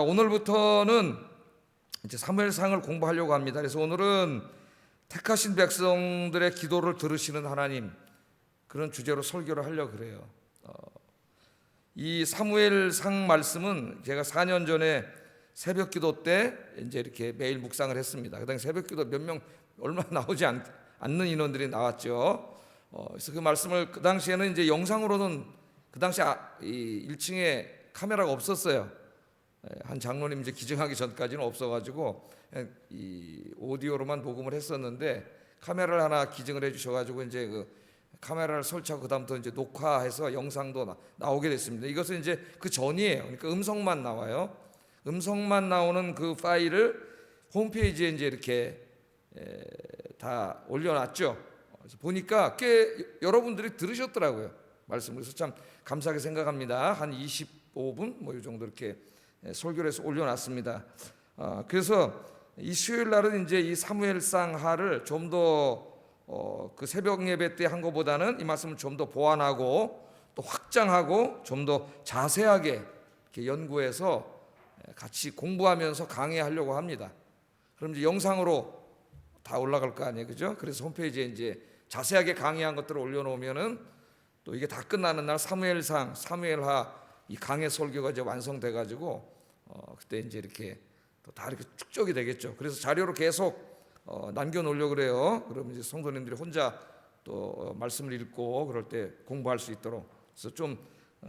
오늘부터는 이제 사무엘상을 공부하려고 합니다. 그래서 오늘은 택하신 백성들의 기도를 들으시는 하나님, 그런 주제로 설교를 하려고 그래요. 이 사무엘상 말씀은 제가 4년 전에 새벽 기도 때 이제 이렇게 매일 묵상을 했습니다. 그 당시 새벽 기도 몇 명 얼마 나오지 않는 인원들이 나왔죠. 그래서 그 말씀을 그 당시에는 이제 영상으로는 그 당시 이 1층에 카메라가 없었어요. 한 장로님 이제 기증하기 전까지는 없어가지고 이 오디오로만 녹음을 했었는데, 카메라를 하나 기증을 해주셔가지고 이제 그 카메라를 설치하고 그다음부터 이제 녹화해서 영상도 나오게 됐습니다. 이것은 이제 그 전이에요. 그러니까 음성만 나와요. 음성만 나오는 그 파일을 홈페이지에 이제 이렇게 다 올려놨죠. 그래서 보니까 꽤 여러분들이 들으셨더라고요, 말씀을. 그래서 참 감사하게 생각합니다. 한 25분 뭐 이 정도 이렇게 설교를 해서 올려놨습니다. 그래서 이 수요일 날은 이제 이 사무엘상하를 좀 더 그 새벽 예배 때 한 것보다는 이 말씀을 좀 더 보완하고 또 확장하고 좀 더 자세하게 이렇게 연구해서 같이 공부하면서 강의하려고 합니다. 그럼 이제 영상으로 다 올라갈 거 아니에요, 그죠? 그래서 홈페이지에 이제 자세하게 강의한 것들을 올려놓으면은 또 이게 다 끝나는 날 사무엘상, 사무엘하 이 강해 설교가 이제 완성돼 가지고 그때 이제 이렇게 또 다 이렇게 축적이 되겠죠. 그래서 자료로 계속 남겨놓으려고 그래요. 그러면 이제 성도님들이 혼자 또 말씀을 읽고 그럴 때 공부할 수 있도록. 그래서 좀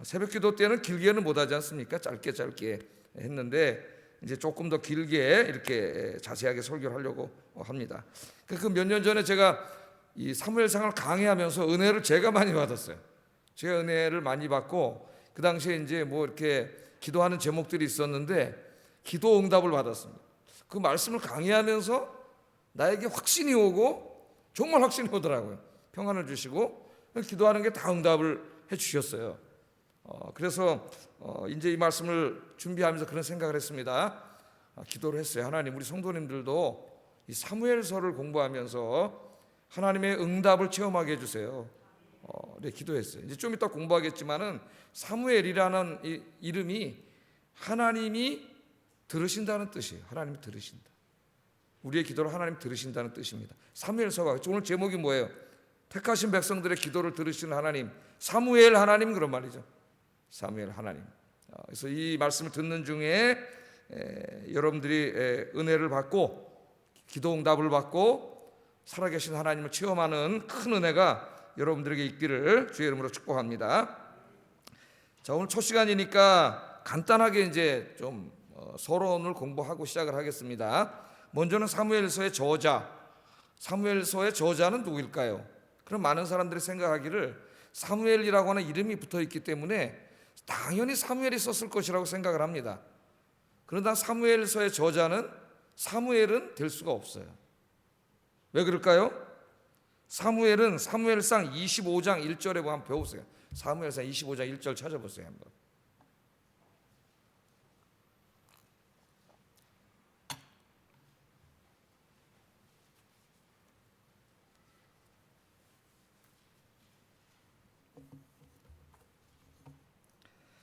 새벽기도 때는 길게는 못하지 않습니까? 짧게 했는데 이제 조금 더 길게 이렇게 자세하게 설교를 하려고 합니다. 그 몇 년 전에 제가 이 사무엘상을 강의하면서 은혜를 제가 많이 받았어요. 제가 은혜를 많이 받고 그 당시에 이제 뭐 이렇게 기도하는 제목들이 있었는데 기도 응답을 받았습니다. 그 말씀을 강의하면서 나에게 확신이 오고 정말 확신이 오더라고요. 평안을 주시고 기도하는 게 다 응답을 해 주셨어요. 그래서 이제 이 말씀을 준비하면서 그런 생각을 했습니다. 기도를 했어요. 하나님, 우리 성도님들도 이 사무엘서를 공부하면서 하나님의 응답을 체험하게 해주세요. 네, 기도했어요. 이제 좀 이따 공부하겠지만은 사무엘이라는 이 이름이 하나님이 들으신다는 뜻이에요. 하나님이 들으신다. 우리의 기도를 하나님 들으신다는 뜻입니다. 사무엘서가 오늘 제목이 뭐예요? 택하신 백성들의 기도를 들으시는 하나님, 사무엘 하나님, 그런 말이죠. 사무엘 하나님. 그래서 이 말씀을 듣는 중에 여러분들이 은혜를 받고 기도 응답을 받고 살아계신 하나님을 체험하는 큰 은혜가 여러분들에게 있기를 주의 이름으로 축복합니다. 자, 오늘 첫 시간이니까 간단하게 이제 좀 서론을 공부하고 시작을 하겠습니다. 먼저는 사무엘서의 저자, 사무엘서의 저자는 누구일까요? 그럼 많은 사람들이 생각하기를 사무엘이라고 하는 이름이 붙어있기 때문에 당연히 사무엘이 썼을 것이라고 생각을 합니다. 그러나 사무엘서의 저자는 사무엘은 될 수가 없어요. 왜 그럴까요? 사무엘은 사무엘상 25장 1절에 한번 배우세요. 사무엘상 25장 1절 찾아보세요 한번.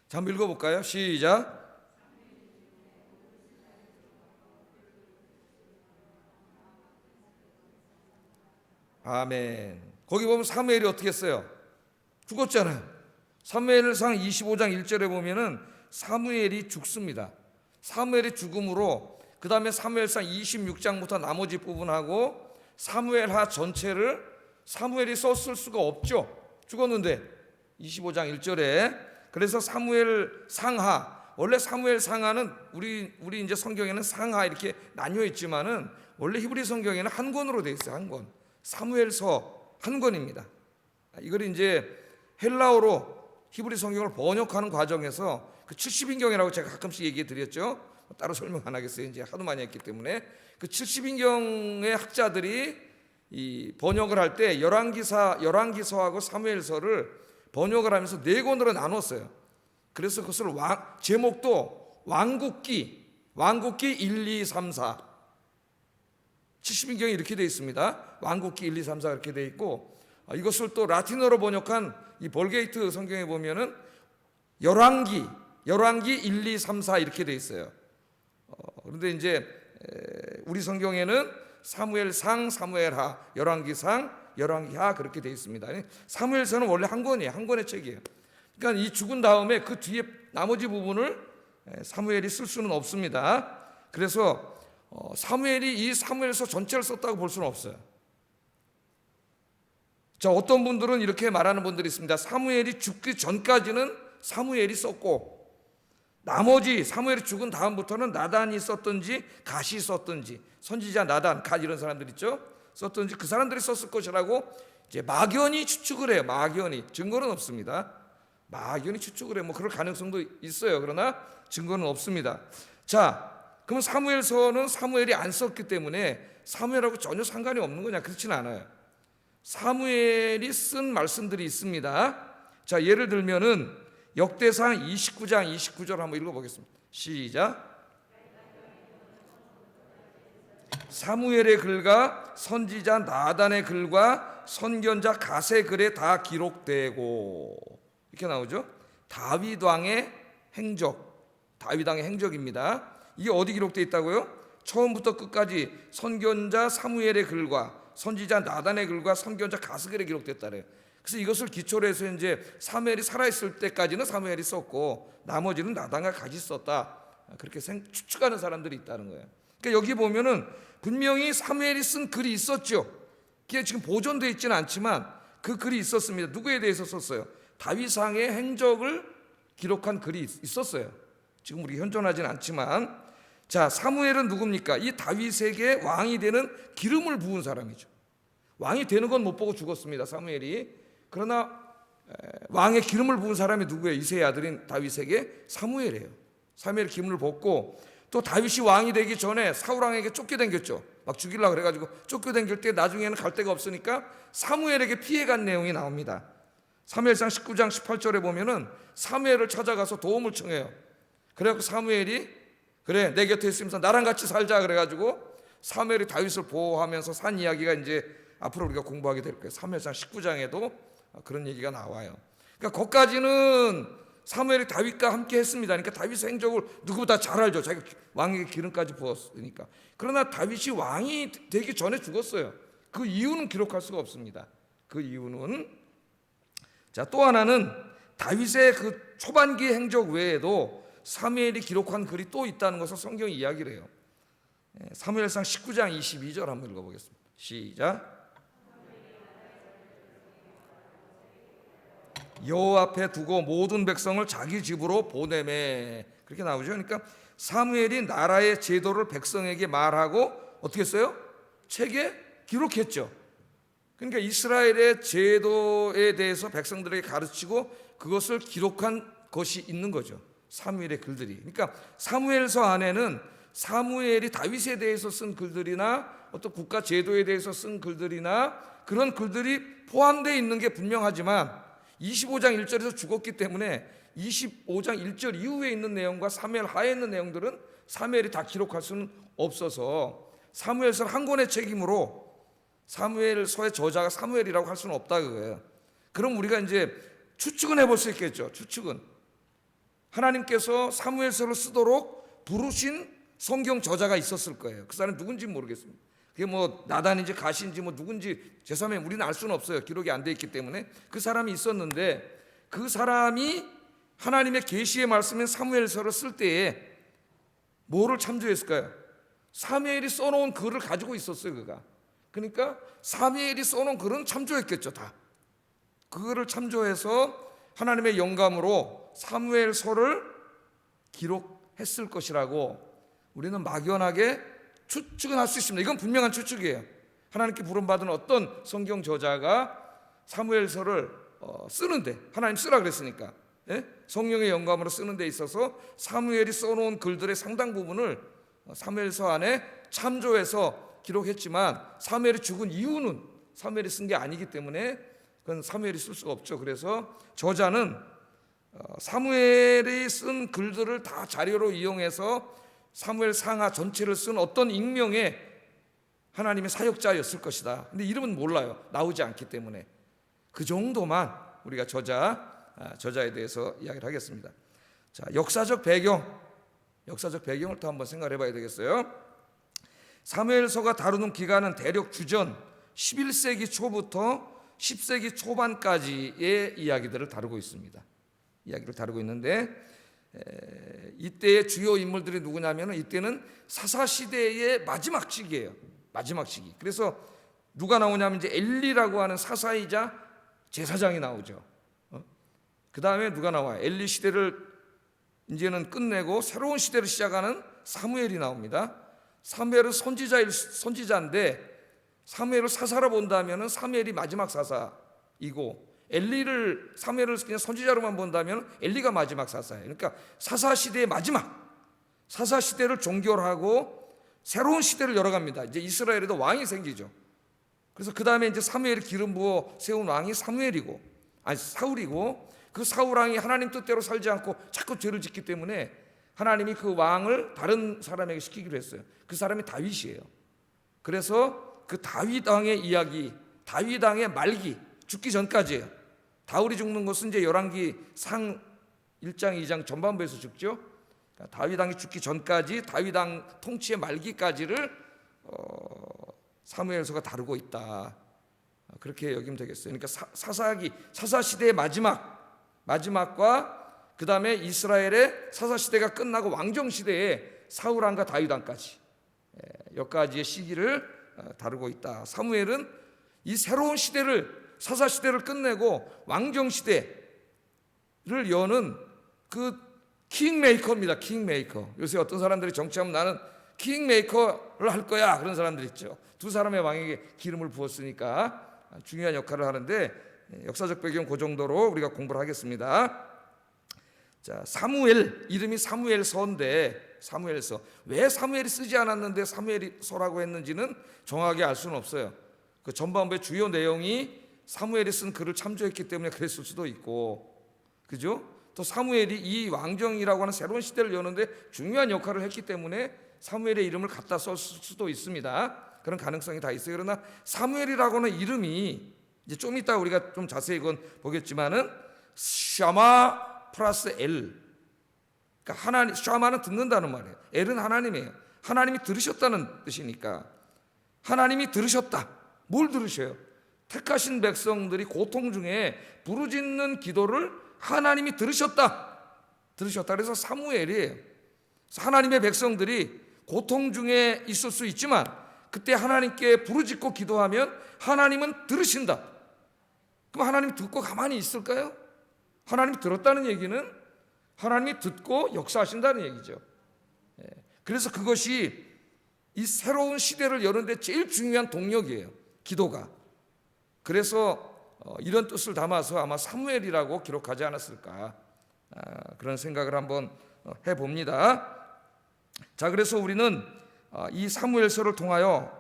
자, 한번 읽어볼까요? 시작. 아멘. 거기 보면 사무엘이 어떻게 했어요? 죽었잖아요. 사무엘상 25장 1절에 보면은 사무엘이 죽습니다. 사무엘이 죽음으로 그 다음에 사무엘상 26장부터 나머지 부분하고 사무엘하 전체를 사무엘이 썼을 수가 없죠. 죽었는데 25장 1절에. 그래서 사무엘 상하, 원래 사무엘 상하는 우리 이제 성경에는 상하 이렇게 나뉘어 있지만은 원래 히브리 성경에는 한 권으로 되어 있어요. 한 권. 사무엘서 한 권입니다. 이걸 이제 헬라어로 히브리 성경을 번역하는 과정에서 그 70인경이라고 제가 가끔씩 얘기해 드렸죠. 따로 설명 안 하겠어요. 이제 하도 많이 했기 때문에. 그 70인경의 학자들이 이 번역을 할 때 열왕기서하고 사무엘서를 번역을 하면서 네 권으로 나눴어요. 그래서 그것을 제목도 왕국기 1, 2, 3, 4 70인경이 이렇게 되어 있습니다. 왕국기 1, 2, 3, 4 이렇게 되어 있고, 이것을 또 라틴어로 번역한 이 볼게이트 성경에 보면은 열왕기 1, 2, 3, 4 이렇게 되어 있어요. 그런데 이제 우리 성경에는 사무엘상, 사무엘하, 열왕기상, 열왕기하 그렇게 되어 있습니다. 사무엘서는 원래 한 권이에요. 한 권의 책이에요. 그러니까 이 죽은 다음에 그 뒤에 나머지 부분을 사무엘이 쓸 수는 없습니다. 그래서 사무엘이 이 사무엘서 전체를 썼다고 볼 수는 없어요. 자, 어떤 분들은 이렇게 말하는 분들이 있습니다. 사무엘이 죽기 전까지는 사무엘이 썼고 나머지 사무엘이 죽은 다음부터는 나단이 썼든지 갓이 썼든지, 선지자 나단, 갓 이런 사람들 있죠, 썼든지 그 사람들이 썼을 것이라고 이제 막연히 추측을 해요. 막연히. 증거는 없습니다. 막연히 추측을 해요. 뭐 그럴 가능성도 있어요. 그러나 증거는 없습니다. 자, 그럼 사무엘서는 사무엘이 안 썼기 때문에 사무엘하고 전혀 상관이 없는 거냐? 그렇지는 않아요. 사무엘이 쓴 말씀들이 있습니다. 자, 예를 들면은 역대상 29장 29절 한번 읽어보겠습니다. 시작. 사무엘의 글과 선지자 나단의 글과 선견자 갓의 글에 다 기록되고, 이렇게 나오죠. 다윗 왕의 행적, 다윗 왕의 행적입니다. 이게 어디 기록되어 있다고요? 처음부터 끝까지 선견자 사무엘의 글과 선지자 나단의 글과 선견자 갓의 글에 기록됐다래요. 그래서 이것을 기초로 해서 이제 사무엘이 살아있을 때까지는 사무엘이 썼고 나머지는 나단과 갓이 썼다, 그렇게 추측하는 사람들이 있다는 거예요. 그러니까 여기 보면은 분명히 사무엘이 쓴 글이 있었죠. 그게 지금 보존되어 있지는 않지만 그 글이 있었습니다. 누구에 대해서 썼어요? 다윗 왕의 행적을 기록한 글이 있었어요. 지금 우리 현존하지는 않지만, 자, 사무엘은 누굽니까? 이 다윗에게 왕이 되는 기름을 부은 사람이죠. 왕이 되는 건 못 보고 죽었습니다, 사무엘이. 그러나 왕의 기름을 부은 사람이 누구예요? 이새의 아들인 다윗에게 사무엘이에요. 사무엘이 기름을 붓고, 또 다윗이 왕이 되기 전에 사울 왕에게 쫓겨댕겼죠. 막 죽이려고 그래가지고 쫓겨댕길 때 나중에는 갈 데가 없으니까 사무엘에게 피해간 내용이 나옵니다. 사무엘상 19장 18절에 보면은 사무엘을 찾아가서 도움을 청해요. 그래갖고 사무엘이 그래 내 곁에 있으면서 나랑 같이 살자 그래가지고 사무엘이 다윗을 보호하면서 산 이야기가 이제 앞으로 우리가 공부하게 될 거예요. 사무엘상 19장에도 그런 얘기가 나와요. 그러니까 거기까지는 사무엘이 다윗과 함께 했습니다. 그러니까 다윗의 행적을 누구보다 잘 알죠. 자기가 왕에게 기름까지 부었으니까. 그러나 다윗이 왕이 되기 전에 죽었어요. 그 이유는 기록할 수가 없습니다. 그 이유는, 자, 또 하나는 다윗의 그 초반기 행적 외에도 사무엘이 기록한 글이 또 있다는 것을 성경이 이야기를 해요. 사무엘상 19장 22절 한번 읽어보겠습니다. 시작. 여호와 앞에 두고 모든 백성을 자기 집으로 보내매, 그렇게 나오죠. 그러니까 사무엘이 나라의 제도를 백성에게 말하고 어떻게 했어요? 책에 기록했죠. 그러니까 이스라엘의 제도에 대해서 백성들에게 가르치고 그것을 기록한 것이 있는 거죠. 사무엘의 글들이. 그러니까 사무엘서 안에는 사무엘이 다윗에 대해서 쓴 글들이나 어떤 국가 제도에 대해서 쓴 글들이나 그런 글들이 포함되어 있는 게 분명하지만 25장 1절에서 죽었기 때문에 25장 1절 이후에 있는 내용과 사무엘 하에 있는 내용들은 사무엘이 다 기록할 수는 없어서 사무엘서는 한 권의 책임으로 사무엘서의 저자가 사무엘이라고 할 수는 없다 그거예요. 그럼 우리가 이제 추측은 해볼 수 있겠죠. 추측은 하나님께서 사무엘서를 쓰도록 부르신 성경 저자가 있었을 거예요. 그 사람이 누군지 모르겠습니다. 그게 뭐 나단인지 갓인지 뭐 누군지 제3의 우리는 알 수는 없어요. 기록이 안 돼 있기 때문에. 그 사람이 있었는데 그 사람이 하나님의 계시의 말씀인 사무엘서를 쓸 때에 뭐를 참조했을까요? 사무엘이 써놓은 글을 가지고 있었어요. 그가. 그러니까 사무엘이 써놓은 글은 참조했겠죠. 다. 그거를 참조해서 하나님의 영감으로 사무엘서를 기록했을 것이라고 우리는 막연하게 추측은 할 수 있습니다. 이건 분명한 추측이에요. 하나님께 부름받은 어떤 성경 저자가 사무엘서를 쓰는데, 하나님 쓰라 그랬으니까, 예? 성령의 영감으로 쓰는 데 있어서 사무엘이 써놓은 글들의 상당 부분을 사무엘서 안에 참조해서 기록했지만 사무엘이 죽은 이유는 사무엘이 쓴 게 아니기 때문에 그건 사무엘이 쓸 수가 없죠. 그래서 저자는 사무엘이 쓴 글들을 다 자료로 이용해서 사무엘 상하 전체를 쓴 어떤 익명의 하나님의 사역자였을 것이다. 근데 이름은 몰라요. 나오지 않기 때문에. 그 정도만 우리가 저자에 대해서 이야기를 하겠습니다. 자, 역사적 배경. 역사적 배경을 또 한번 생각해 봐야 되겠어요. 사무엘서가 다루는 기간은 대략 주전 11세기 초부터 10세기 초반까지의 이야기들을 다루고 있습니다. 이야기를 다루고 있는데 이때의 주요 인물들이 누구냐면 이때는 사사시대의 마지막 시기예요. 마지막 시기. 그래서 누가 나오냐면 이제 엘리라고 하는 사사이자 제사장이 나오죠. 그 다음에 누가 나와요? 엘리 시대를 이제는 끝내고 새로운 시대를 시작하는 사무엘이 나옵니다. 사무엘은 선지자인데 사무엘을 사사로 본다면 사무엘이 마지막 사사이고 사무엘을 그냥 선지자로만 본다면 엘리가 마지막 사사예요. 그러니까 사사 시대의 마지막, 사사 시대를 종결하고 새로운 시대를 열어갑니다. 이제 이스라엘에도 왕이 생기죠. 그래서 그 다음에 이제 사무엘이 기름 부어 세운 왕이 사울이고 그 사울 왕이 하나님 뜻대로 살지 않고 자꾸 죄를 짓기 때문에 하나님이 그 왕을 다른 사람에게 시키기로 했어요. 그 사람이 다윗이에요. 그래서 그 다윗 왕의 이야기, 다윗 왕의 말기, 죽기 전까지예요. 다윗이 죽는 것은 이제 열왕기 상 1장 2장 전반부에서 죽죠. 그러니까 다윗 왕이 죽기 전까지 다윗 왕 통치의 말기까지를 사무엘서가 다루고 있다. 그렇게 여기면 되겠어요. 그러니까 사사 시대의 마지막과 그 다음에 이스라엘의 사사 시대가 끝나고 왕정 시대의 사울 왕과 다윗 왕까지 여기까지의 시기를 다루고 있다. 사무엘은 이 새로운 시대를 사사 시대를 끝내고 왕정 시대를 여는 그 킹메이커입니다. 킹메이커. 요새 어떤 사람들이 정치하면 나는 킹메이커를 할 거야 그런 사람들 있죠. 두 사람의 왕에게 기름을 부었으니까 중요한 역할을 하는데 역사적 배경 그 정도로 우리가 공부를 하겠습니다. 자, 사무엘, 이름이 사무엘서인데 사무엘서, 왜 사무엘이 쓰지 않았는데 사무엘서라고 했는지는 정확하게 알 수는 없어요. 그 전반부의 주요 내용이 사무엘이 쓴 글을 참조했기 때문에 그랬을 수도 있고, 그죠? 또 사무엘이 이 왕정이라고 하는 새로운 시대를 여는데 중요한 역할을 했기 때문에 사무엘의 이름을 갖다 썼을 수도 있습니다. 그런 가능성이 다 있어요. 그러나 사무엘이라고 하는 이름이 이제 좀 이따 우리가 좀 자세히 이건 보겠지만은 샤마 플러스 엘, 그러니까 하나님, 샤마는 듣는다는 말이에요. 엘은 하나님이에요. 하나님이 들으셨다는 뜻이니까. 하나님이 들으셨다. 뭘 들으셔요? 택하신 백성들이 고통 중에 부르짖는 기도를 하나님이 들으셨다. 그래서 사무엘이에요. 하나님의 백성들이 고통 중에 있을 수 있지만 그때 하나님께 부르짖고 기도하면 하나님은 들으신다. 그럼 하나님 듣고 가만히 있을까요? 하나님이 들었다는 얘기는 하나님이 듣고 역사하신다는 얘기죠. 그래서 그것이 이 새로운 시대를 여는데 제일 중요한 동력이에요. 기도가. 그래서 이런 뜻을 담아서 아마 사무엘이라고 기록하지 않았을까, 그런 생각을 한번 해봅니다. 자, 그래서 우리는 이 사무엘서를 통하여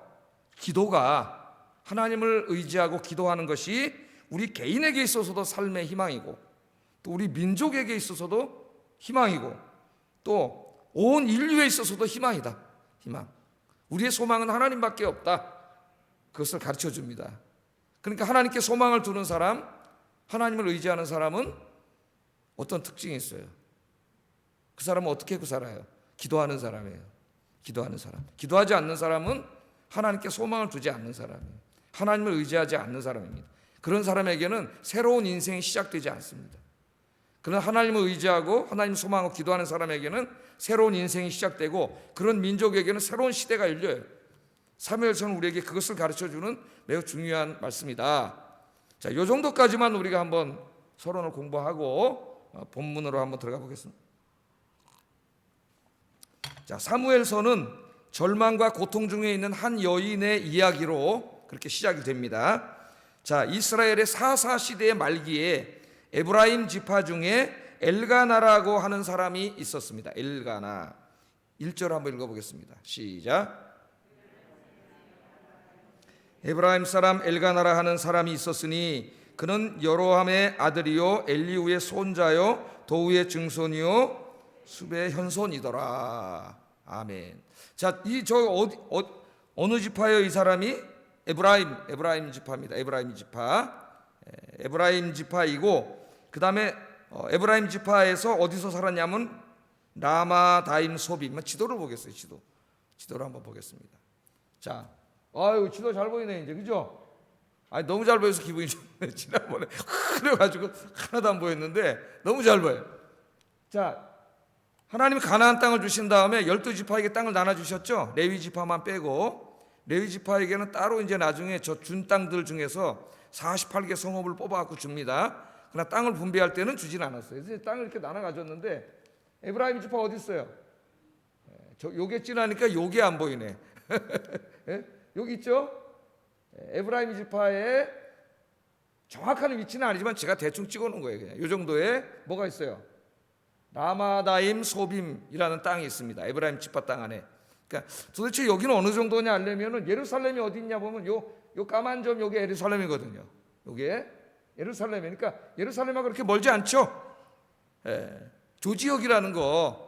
기도가, 하나님을 의지하고 기도하는 것이 우리 개인에게 있어서도 삶의 희망이고 또 우리 민족에게 있어서도 희망이고 또 온 인류에 있어서도 희망이다. 희망. 우리의 소망은 하나님밖에 없다. 그것을 가르쳐 줍니다. 그러니까 하나님께 소망을 두는 사람, 하나님을 의지하는 사람은 어떤 특징이 있어요? 그 사람은 어떻게 살아요? 기도하는 사람이에요. 기도하는 사람. 기도하지 않는 사람은 하나님께 소망을 두지 않는 사람이에요. 하나님을 의지하지 않는 사람입니다. 그런 사람에게는 새로운 인생이 시작되지 않습니다. 그러나 하나님을 의지하고 하나님 소망하고 기도하는 사람에게는 새로운 인생이 시작되고 그런 민족에게는 새로운 시대가 열려요. 사무엘서는 우리에게 그것을 가르쳐주는 매우 중요한 말씀이다. 자, 이 정도까지만 우리가 한번 서론을 공부하고 본문으로 한번 들어가 보겠습니다. 자, 사무엘서는 절망과 고통 중에 있는 한 여인의 이야기로 그렇게 시작이 됩니다. 자, 이스라엘의 사사 시대의 말기에 에브라임 지파 중에 엘가나라고 하는 사람이 있었습니다. 엘가나. 1절 한번 읽어보겠습니다. 시작. 에브라임 사람 엘가나라 하는 사람이 있었으니 그는 여로함의 아들이요 엘리후의 손자요 도우의 증손이요 숲의 현손이더라. 아멘. 자, 어느 지파예요? 이 사람이 에브라임 지파입니다. 에브라임 지파이고 그 다음에 에브라임 지파에서 어디서 살았냐면 라마다임 소빔. 지도를 보겠어요. 지도를 한번 보겠습니다. 자, 아유 지도 잘 보이네 이제, 그죠? 아니 너무 잘 보여서 기분이 좋네. 지난번에 그래가지고 하나도 안 보였는데 너무 잘 보여요. 자, 하나님이 가나안 땅을 주신 다음에 12지파에게 땅을 나눠주셨죠. 레위 지파만 빼고. 레위 지파에게는 따로 이제 나중에 저 준 땅들 중에서 48개 성읍을 뽑아갖고 줍니다. 그러나 땅을 분배할 때는 주진 않았어요. 그래서 땅을 이렇게 나눠 가졌는데 에브라임 지파 어디 있어요? 요게 찐하니까 요게 안 보이네. 여기 있죠? 에브라임 지파의 정확한 위치는 아니지만 제가 대충 찍어놓은 거예요. 그냥 이 정도의 뭐가 있어요? 라마다임 소빔이라는 땅이 있습니다. 에브라임 지파 땅 안에. 그러니까 도대체 여기는 어느 정도냐 하려면은 예루살렘이 어디 있냐 보면 요 까만 점 요게 예루살렘이거든요. 요게 예루살렘이니까 예루살렘하고 그렇게 멀지 않죠. 조지역이라는 거.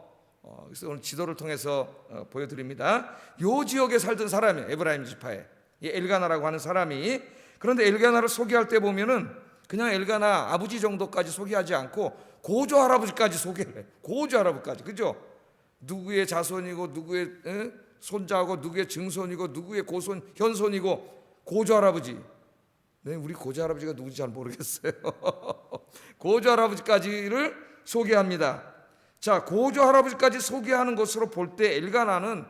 그래서 오늘 지도를 통해서 보여드립니다. 요 지역에 살던 사람이 에브라임 지파에 이 엘가나라고 하는 사람이. 그런데 엘가나를 소개할 때 보면은 그냥 엘가나 아버지 정도까지 소개하지 않고 고조 할아버지까지 소개를 해. 고조 할아버지까지, 그죠? 누구의 자손이고 누구의 손자고 누구의 증손이고 누구의 고손 현손이고 고조 할아버지. 네, 우리 고조 할아버지가 누군지 잘 모르겠어요. 고조 할아버지까지를 소개합니다. 자, 고조 할아버지까지 소개하는 것으로 볼 때 엘가나는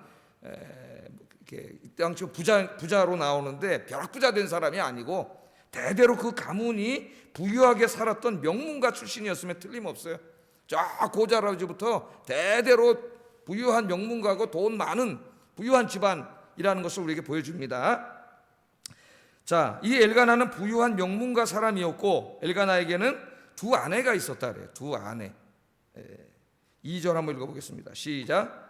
당시 부자로 나오는데 벼락부자 된 사람이 아니고 대대로 그 가문이 부유하게 살았던 명문가 출신이었으면 틀림없어요. 자, 고조 할아버지부터 대대로 부유한 명문가고 돈 많은 부유한 집안이라는 것을 우리에게 보여줍니다. 자, 이 엘가나는 부유한 명문가 사람이었고 엘가나에게는 두 아내가 있었다 그래요. 두 아내. 2절 한번 읽어보겠습니다. 시작.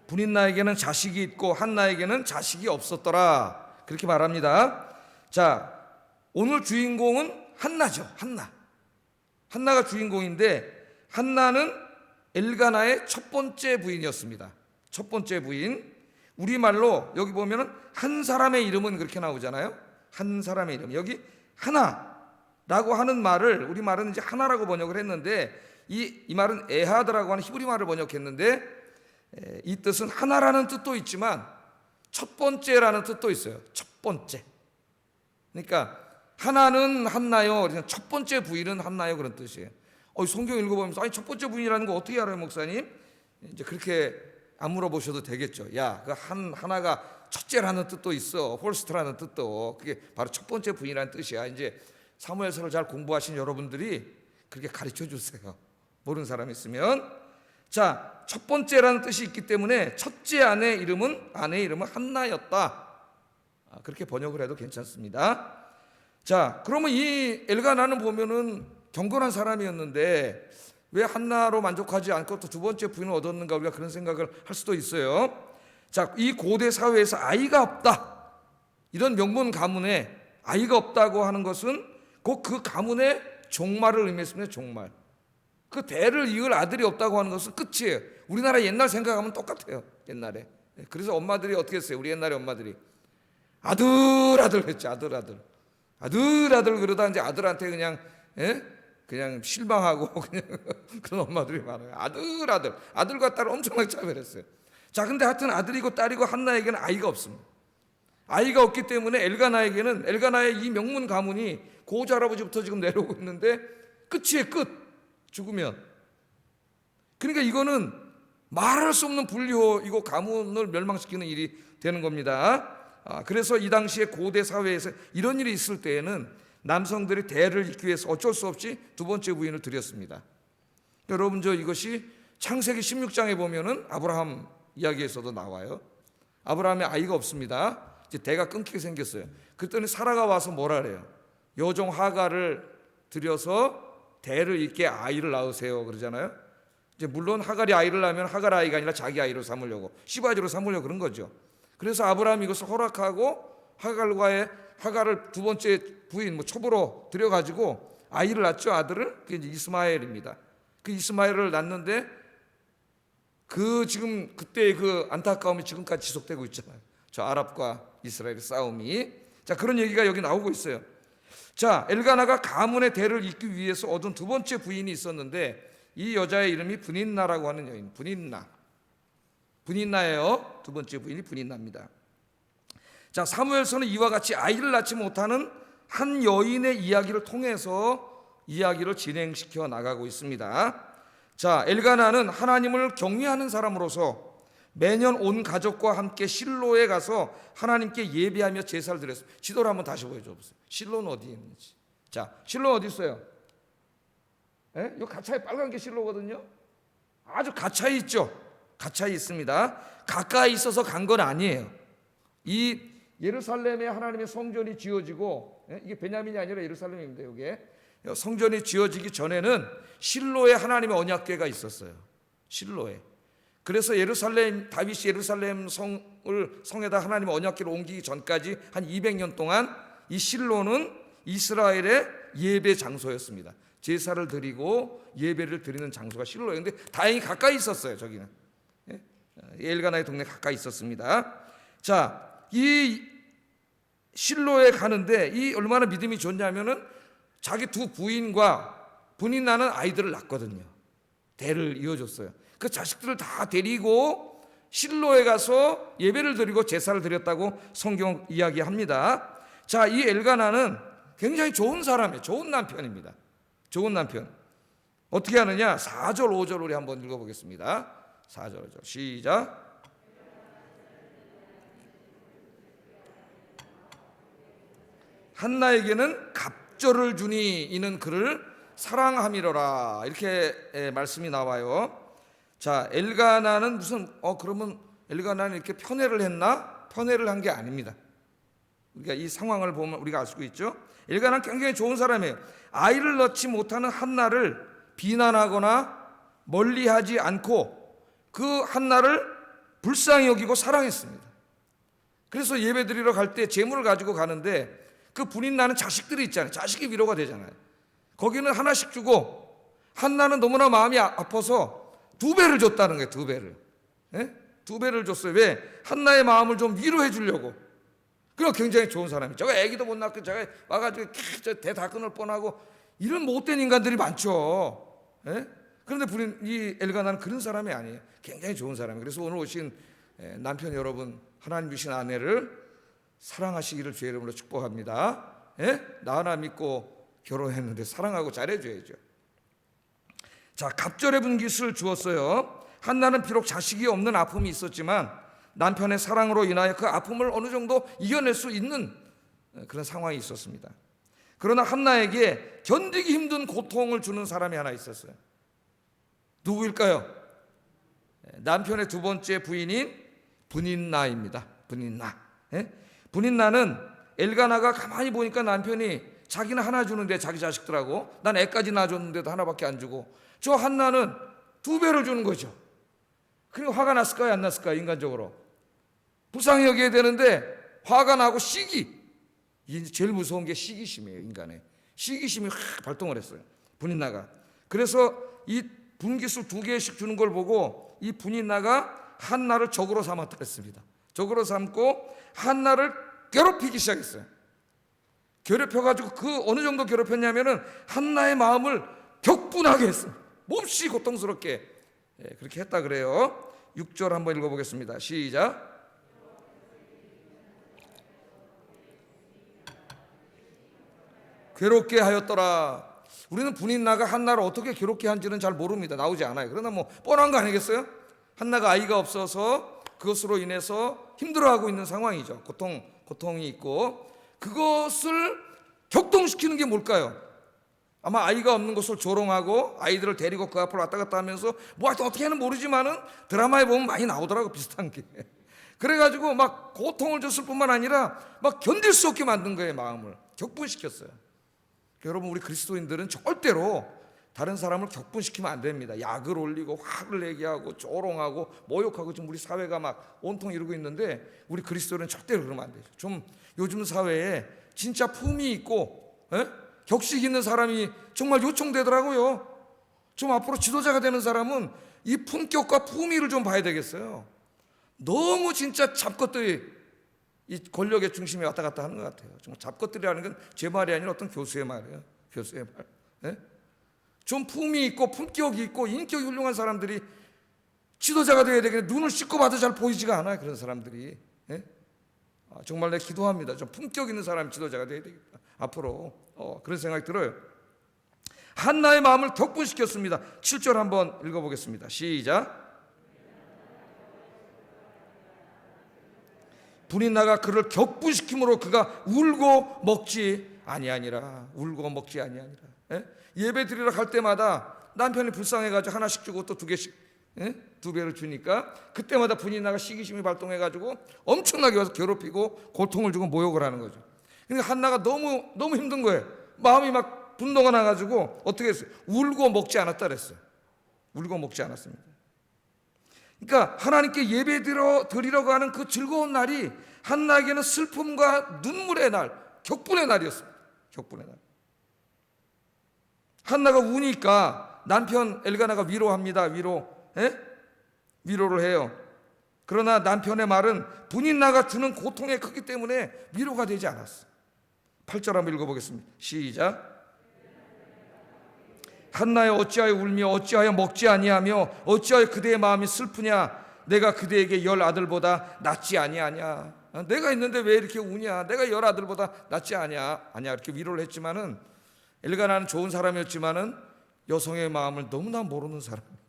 분인나에게는 자식이 있고 한나에게는 자식이 없었더라. 그렇게 말합니다. 자, 오늘 주인공은 한나죠. 한나가 주인공인데 한나는 엘가나의 첫 번째 부인이었습니다. 첫 번째 부인. 우리말로 여기 보면은 한 사람의 이름은 그렇게 나오잖아요. 한 사람의 이름. 여기 하나라고 하는 말을 우리말은 이제 하나라고 번역을 했는데 이 말은 에하드라고 하는 히브리 말을 번역했는데 이 뜻은 하나라는 뜻도 있지만 첫 번째라는 뜻도 있어요. 첫 번째. 그러니까 하나는 한나요. 첫 번째 부인은 한나요. 그런 뜻이에요. 성경 읽어보면서 아니 첫 번째 부인이라는 거 어떻게 알아요, 목사님? 이제 그렇게 안 물어보셔도 되겠죠. 야, 그 하나가 첫째라는 뜻도 있어. 폴스트라는 뜻도. 그게 바로 첫 번째 부인이라는 뜻이야. 이제 사무엘서를 잘 공부하신 여러분들이 그렇게 가르쳐 주세요. 모르는 사람 있으면. 자, 첫 번째라는 뜻이 있기 때문에 첫째 아내의 이름은 한나였다. 그렇게 번역을 해도 괜찮습니다. 자, 그러면 이 엘가나는 보면은 경건한 사람이었는데 왜 한나로 만족하지 않고 또 두 번째 부인을 얻었는가, 우리가 그런 생각을 할 수도 있어요. 자, 이 고대 사회에서 아이가 없다, 이런 명문 가문에 아이가 없다고 하는 것은 곧 그 가문의 종말을 의미했습니다. 종말. 그 대를 이을 아들이 없다고 하는 것은 끝이에요. 우리나라 옛날 생각하면 똑같아요. 옛날에. 그래서 엄마들이 어떻게 했어요? 우리 옛날에 엄마들이 아들 했지. 아들 그러다 이제 아들한테 그냥 실망하고 그냥 그런 엄마들이 많아요. 아들과 딸을 엄청나게 차별했어요. 자, 근데 하여튼 아들이고 딸이고 한나에게는 아이가 없습니다. 아이가 없기 때문에 엘가나의 이 명문 가문이 고조 할아버지부터 지금 내려오고 있는데 끝이에요. 끝. 죽으면. 그러니까 이거는 말할 수 없는 불효이고 가문을 멸망시키는 일이 되는 겁니다. 그래서 이 당시에 고대 사회에서 이런 일이 있을 때에는 남성들이 대를 잇기 위해서 어쩔 수 없이 두 번째 부인을 드렸습니다. 여러분, 이것이 창세기 16장에 보면은 아브라함 이야기에서도 나와요. 아브라함의 아이가 없습니다. 이제 대가 끊기게 생겼어요. 그랬더니 사라가 와서 뭐라 그래요? 여종 하갈을 들여서 대를 잇게 아이를 낳으세요 그러잖아요. 이제 물론 하갈이 아이를 낳으면 하갈 아이가 아니라 자기 아이로 삼으려고, 시바지로 삼으려고 그런 거죠. 그래서 아브라함이 이것을 허락하고 하갈을 두 번째 부인 첩으로 들여가지고 아이를 낳죠. 아들을. 그게 이제 이스마엘입니다. 그 이스마엘을 낳는데 지금 그때의 그 안타까움이 지금까지 지속되고 있잖아요. 저 아랍과 이스라엘의 싸움이. 자, 그런 얘기가 여기 나오고 있어요. 자, 엘가나가 가문의 대를 잇기 위해서 얻은 두 번째 부인이 있었는데 이 여자의 이름이 브닌나라고 하는 여인. 브닌나예요. 두 번째 부인이 브닌나입니다. 자, 사무엘서는 이와 같이 아이를 낳지 못하는 한 여인의 이야기를 통해서 이야기를 진행시켜 나가고 있습니다. 자, 엘가나는 하나님을 경외하는 사람으로서 매년 온 가족과 함께 실로에 가서 하나님께 예배하며 제사를 드렸습니다. 지도를 한번 다시 보여줘 보세요. 실로는 어디 있는지. 자, 실로 어디 있어요? 예? 이 가차에 빨간 게 실로거든요. 아주 가차에 있죠. 가차에 있습니다. 가까이 있어서 간 건 아니에요. 이 예루살렘에 하나님의 성전이 지어지고, 이게 베냐민이 아니라 예루살렘입니다. 이게 성전이 지어지기 전에는 실로에 하나님의 언약궤가 있었어요. 실로에. 그래서 다윗이 예루살렘 성에다 하나님의 언약궤를 옮기기 전까지 한 200년 동안 이 실로는 이스라엘의 예배 장소였습니다. 제사를 드리고 예배를 드리는 장소가 실로였는데 다행히 가까이 있었어요. 저기는 엘가나의 동네 가까이 있었습니다. 자, 이 실로에 가는데 이 얼마나 믿음이 좋냐면은 자기 두 부인과 브닌나는 아이들을 낳거든요. 대를 이어줬어요. 그 자식들을 다 데리고 실로에 가서 예배를 드리고 제사를 드렸다고 성경 이야기합니다. 자, 이 엘가나는 굉장히 좋은 사람이에요. 좋은 남편입니다. 좋은 남편. 어떻게 하느냐? 4절 5절 우리 한번 읽어보겠습니다. 4절 5절 시작. 한나에게는 갑절을 주니 이는 그를 사랑함이로라. 이렇게 말씀이 나와요. 자, 엘가나는 그러면 엘가나는 이렇게 편애를 했나? 편애를 한 게 아닙니다. 우리가 이 상황을 보면 우리가 알 수 있죠. 엘가나는 굉장히 좋은 사람이에요. 아이를 낳지 못하는 한나를 비난하거나 멀리하지 않고 그 한나를 불쌍히 여기고 사랑했습니다. 그래서 예배드리러 갈 때 제물을 가지고 가는데 그 브닌나는 자식들이 있잖아요. 자식이 위로가 되잖아요. 거기는 하나씩 주고 한나는 너무나 마음이 아파서 2배를 줬다는 거예요. 2배를. 2배를 줬어요. 왜? 한나의 마음을 좀 위로해 주려고. 그럼 굉장히 좋은 사람이에요. 저거 애기도 못 낳고 저거 와가지고 대 다 끊을 뻔하고 이런 못된 인간들이 많죠. 그런데 이 엘가나는 그런 사람이 아니에요. 굉장히 좋은 사람이에요. 그래서 오늘 오신 남편 여러분, 하나님 주신 아내를 사랑하시기를 주의 이름으로 축복합니다. 나 하나 믿고 결혼했는데 사랑하고 잘해줘야죠. 자, 갑절의 분깃을 주었어요. 한나는 비록 자식이 없는 아픔이 있었지만 남편의 사랑으로 인하여 그 아픔을 어느 정도 이겨낼 수 있는 그런 상황이 있었습니다. 그러나 한나에게 견디기 힘든 고통을 주는 사람이 하나 있었어요. 누구일까요? 남편의 두 번째 부인인 브닌나입니다. 브닌나는 엘가나가 가만히 보니까 남편이 자기는 하나 주는데 자기 자식들하고 난 애까지 낳아줬는데도 하나밖에 안 주고 저 한나는 2배를 주는 거죠. 그리고 화가 났을까요? 안 났을까요? 인간적으로 불쌍히 여겨야 되는데 화가 나고 제일 무서운 게 시기심이에요. 인간의 시기심이 확 발동을 했어요. 브닌나가. 그래서 이 분깃을 2개씩 주는 걸 보고 이 브닌나가 한나를 적으로 삼았다 했습니다. 적으로 삼고 한나를 괴롭히기 시작했어요. 괴롭혀가지고 어느 정도 괴롭혔냐면은 한나의 마음을 격분하게 했어요. 몹시 고통스럽게 그렇게 했다 그래요. 6절 한번 읽어보겠습니다. 시작. 괴롭게 하였더라. 우리는 브닌나가 한나를 어떻게 괴롭게 한지는 잘 모릅니다. 나오지 않아요. 그러나 뭐 뻔한 거 아니겠어요? 한나가 아이가 없어서 그것으로 인해서 힘들어하고 있는 상황이죠. 고통이 있고 그것을 격동시키는 게 뭘까요? 아마 아이가 없는 것을 조롱하고 아이들을 데리고 그 앞으로 왔다 갔다 하면서 뭐 하여튼 어떻게 하는 모르지만은 드라마에 보면 많이 나오더라고 비슷한 게. 그래가지고 막 고통을 줬을 뿐만 아니라 막 견딜 수 없게 만든 거예요. 마음을 격분시켰어요. 여러분 우리 그리스도인들은 절대로 다른 사람을 격분시키면 안 됩니다. 약을 올리고 화를 내게 하고 조롱하고 모욕하고 지금 우리 사회가 막 온통 이러고 있는데 우리 그리스도인은 절대로 그러면 안 되죠. 좀 요즘 사회에 진짜 품이 있고 격식 있는 사람이 정말 요청되더라고요. 좀 앞으로 지도자가 되는 사람은 이 품격과 품위를 좀 봐야 되겠어요. 너무 진짜 잡것들이 이 권력의 중심에 왔다 갔다 하는 것 같아요. 정말 잡것들이라는 건 제 말이 아니라 어떤 교수의 말이에요. 교수의 말. 예? 좀 품이 있고 품격이 있고 인격이 훌륭한 사람들이 지도자가 되어야 되겠는데 눈을 씻고 봐도 잘 보이지가 않아요. 그런 사람들이. 예? 정말 내가 기도합니다. 좀 품격 있는 사람이 지도자가 되어야 되겠다. 앞으로 그런 생각이 들어요. 한나의 마음을 격분시켰습니다. 7절 한번 읽어보겠습니다. 시작. 분이 나가 그를 격분시킴으로 그가 울고 먹지 아니하니라. 울고 먹지 아니하니라. 예? 예배 드리러 갈 때마다 남편이 불쌍해가지고 하나씩 주고 또 2개씩 2배를 주니까 그때마다 분이 나가 시기심이 발동해가지고 엄청나게 와서 괴롭히고 고통을 주고 모욕을 하는 거죠. 그러니까 한나가 너무 힘든 거예요. 마음이 막 분노가 나가지고 어떻게 했어요? 울고 먹지 않았다 그랬어요. 울고 먹지 않았습니다. 그러니까 하나님께 예배 드리려고 하는 그 즐거운 날이 한나에게는 슬픔과 눈물의 날, 격분의 날이었습니다. 격분의 날. 한나가 우니까 남편 엘가나가 위로합니다. 위로를 해요. 그러나 남편의 말은 분인나가 주는 고통의 크기 때문에 위로가 되지 않았어요. 8절 한번 읽어보겠습니다. 시작. 한나여 어찌하여 울며 어찌하여 먹지 아니하며 어찌하여 그대의 마음이 슬프냐. 내가 그대에게 10 아들보다 낫지 아니하냐. 내가 있는데 왜 이렇게 우냐. 내가 10 아들보다 낫지 아니야. 이렇게 위로를 했지만은 엘가나는 좋은 사람이었지만은 여성의 마음을 너무나 모르는 사람이에요.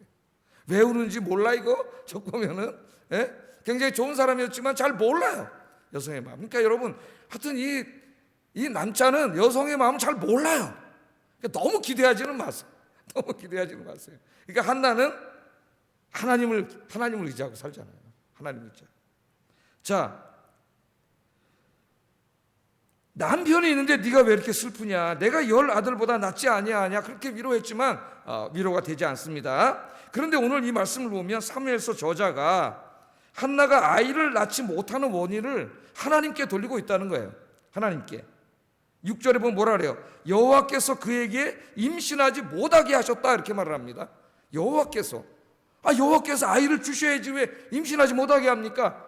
왜 우는지 몰라 이거? 저 보면은 굉장히 좋은 사람이었지만 잘 몰라요. 여성의 마음. 그러니까 여러분 하여튼 이 남자는 여성의 마음을 잘 몰라요. 그러니까 너무 기대하지는 마세요. 너무 기대하지는 마세요. 그러니까 한나는 하나님을 의지하고 살잖아요. 하나님을 의지하고. 자, 남편이 있는데 네가 왜 이렇게 슬프냐. 내가 10 아들보다 낫지 아니하냐. 그렇게 위로했지만 위로가 되지 않습니다. 그런데 오늘 이 말씀을 보면 사무엘서 저자가 한나가 아이를 낳지 못하는 원인을 하나님께 돌리고 있다는 거예요. 하나님께. 6절에 보면 뭐라 그래요? 여호와께서 그에게 임신하지 못하게 하셨다 이렇게 말을 합니다. 여호와께서 아이를 주셔야지 왜 임신하지 못하게 합니까?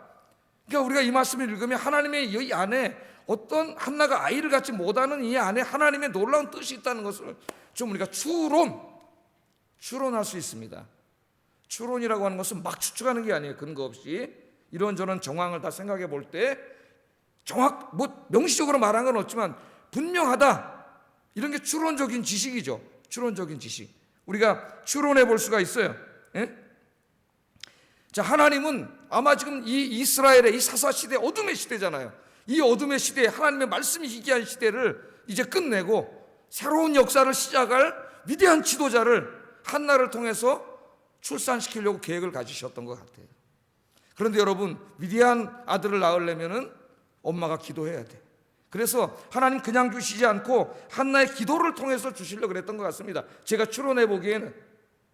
그러니까 우리가 이 말씀을 읽으면 하나님의 이 안에 어떤 한나가 아이를 갖지 못하는 이 안에 하나님의 놀라운 뜻이 있다는 것을 좀 우리가 추론할 수 있습니다. 추론이라고 하는 것은 막 추측하는 게 아니에요. 근거 없이 이런저런 정황을 다 생각해 볼 때 명시적으로 말한 건 없지만 분명하다. 이런 게 추론적인 지식이죠. 추론적인 지식. 우리가 추론해 볼 수가 있어요. 자, 하나님은 아마 지금 이 이스라엘의 이 사사 시대, 어둠의 시대잖아요. 이 어둠의 시대에 하나님의 말씀이 희귀한 시대를 이제 끝내고 새로운 역사를 시작할 위대한 지도자를 한나를 통해서 출산시키려고 계획을 가지셨던 것 같아요. 그런데 여러분, 위대한 아들을 낳으려면은 엄마가 기도해야 돼. 그래서 하나님 그냥 주시지 않고 한나의 기도를 통해서 주시려고 그랬던 것 같습니다. 제가 추론해 보기에는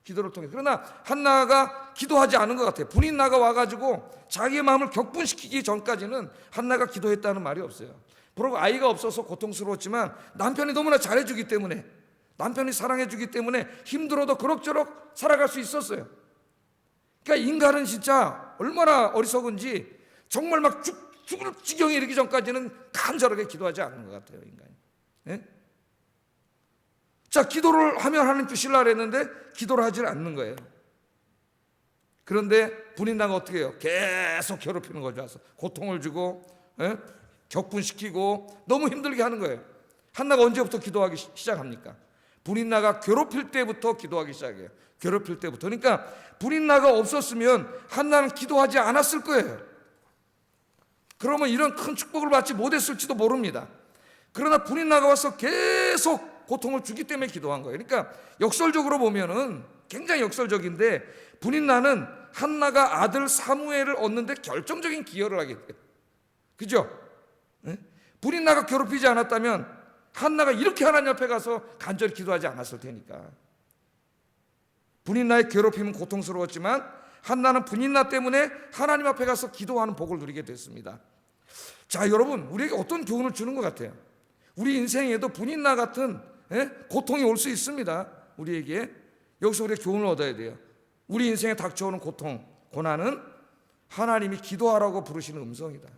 기도를 통해. 그러나 한나가 기도하지 않은 것 같아요. 분인나가 와가지고 자기의 마음을 격분시키기 전까지는 한나가 기도했다는 말이 없어요. 그리고 아이가 없어서 고통스러웠지만 남편이 너무나 잘해주기 때문에, 남편이 사랑해주기 때문에 힘들어도 그럭저럭 살아갈 수 있었어요. 그러니까 인간은 진짜 얼마나 어리석은지 정말 막 죽을 지경에 이르기 전까지는 간절하게 기도하지 않는 것 같아요, 인간이. 자, 기도를 하면 하나님 주실라 그랬는데 기도를 하지 않는 거예요. 그런데 분인나가 어떻게 해요? 계속 괴롭히는 거죠. 고통을 주고 격분시키고 너무 힘들게 하는 거예요. 한나가 언제부터 기도하기 시작합니까? 분인나가 괴롭힐 때부터 기도하기 시작해요. 괴롭힐 때부터. 그러니까 분인나가 없었으면 한나는 기도하지 않았을 거예요. 그러면 이런 큰 축복을 받지 못했을지도 모릅니다. 그러나 분인나가 와서 계속 고통을 주기 때문에 기도한 거예요. 그러니까 역설적으로 보면은 굉장히 역설적인데 분인나는 한나가 아들 사무엘을 얻는데 결정적인 기여를 하게 돼요. 그죠? 분인나가 괴롭히지 않았다면 한나가 이렇게 하나님 앞에 가서 간절히 기도하지 않았을 테니까. 분인나의 괴롭힘은 고통스러웠지만 한나는 분인나 때문에 하나님 앞에 가서 기도하는 복을 누리게 됐습니다. 자, 여러분, 우리에게 어떤 교훈을 주는 것 같아요? 우리 인생에도 분인나 같은 고통이 올 수 있습니다. 우리에게. 여기서 우리가 교훈을 얻어야 돼요. 우리 인생에 닥쳐오는 고통, 고난은 하나님이 기도하라고 부르시는 음성이다.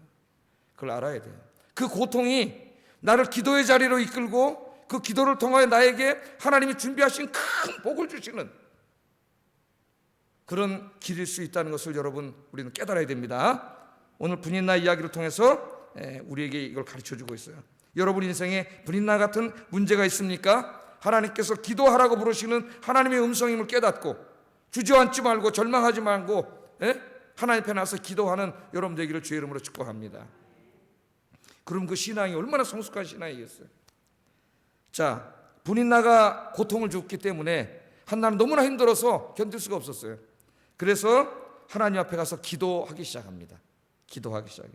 그걸 알아야 돼요. 그 고통이 나를 기도의 자리로 이끌고 그 기도를 통하여 나에게 하나님이 준비하신 큰 복을 주시는 그런 길일 수 있다는 것을 여러분 우리는 깨달아야 됩니다. 오늘 분인나 이야기를 통해서 우리에게 이걸 가르쳐주고 있어요. 여러분 인생에 분인나 같은 문제가 있습니까? 하나님께서 기도하라고 부르시는 하나님의 음성임을 깨닫고 주저앉지 말고 절망하지 말고 하나님 앞에 나서 기도하는 여러분 되기를 주의 이름으로 축복합니다. 그럼 그 신앙이 얼마나 성숙한 신앙이겠어요. 자, 분인나가 고통을 줬기 때문에 한나는 너무나 힘들어서 견딜 수가 없었어요. 그래서 하나님 앞에 가서 기도하기 시작합니다. 기도하기 시작해요.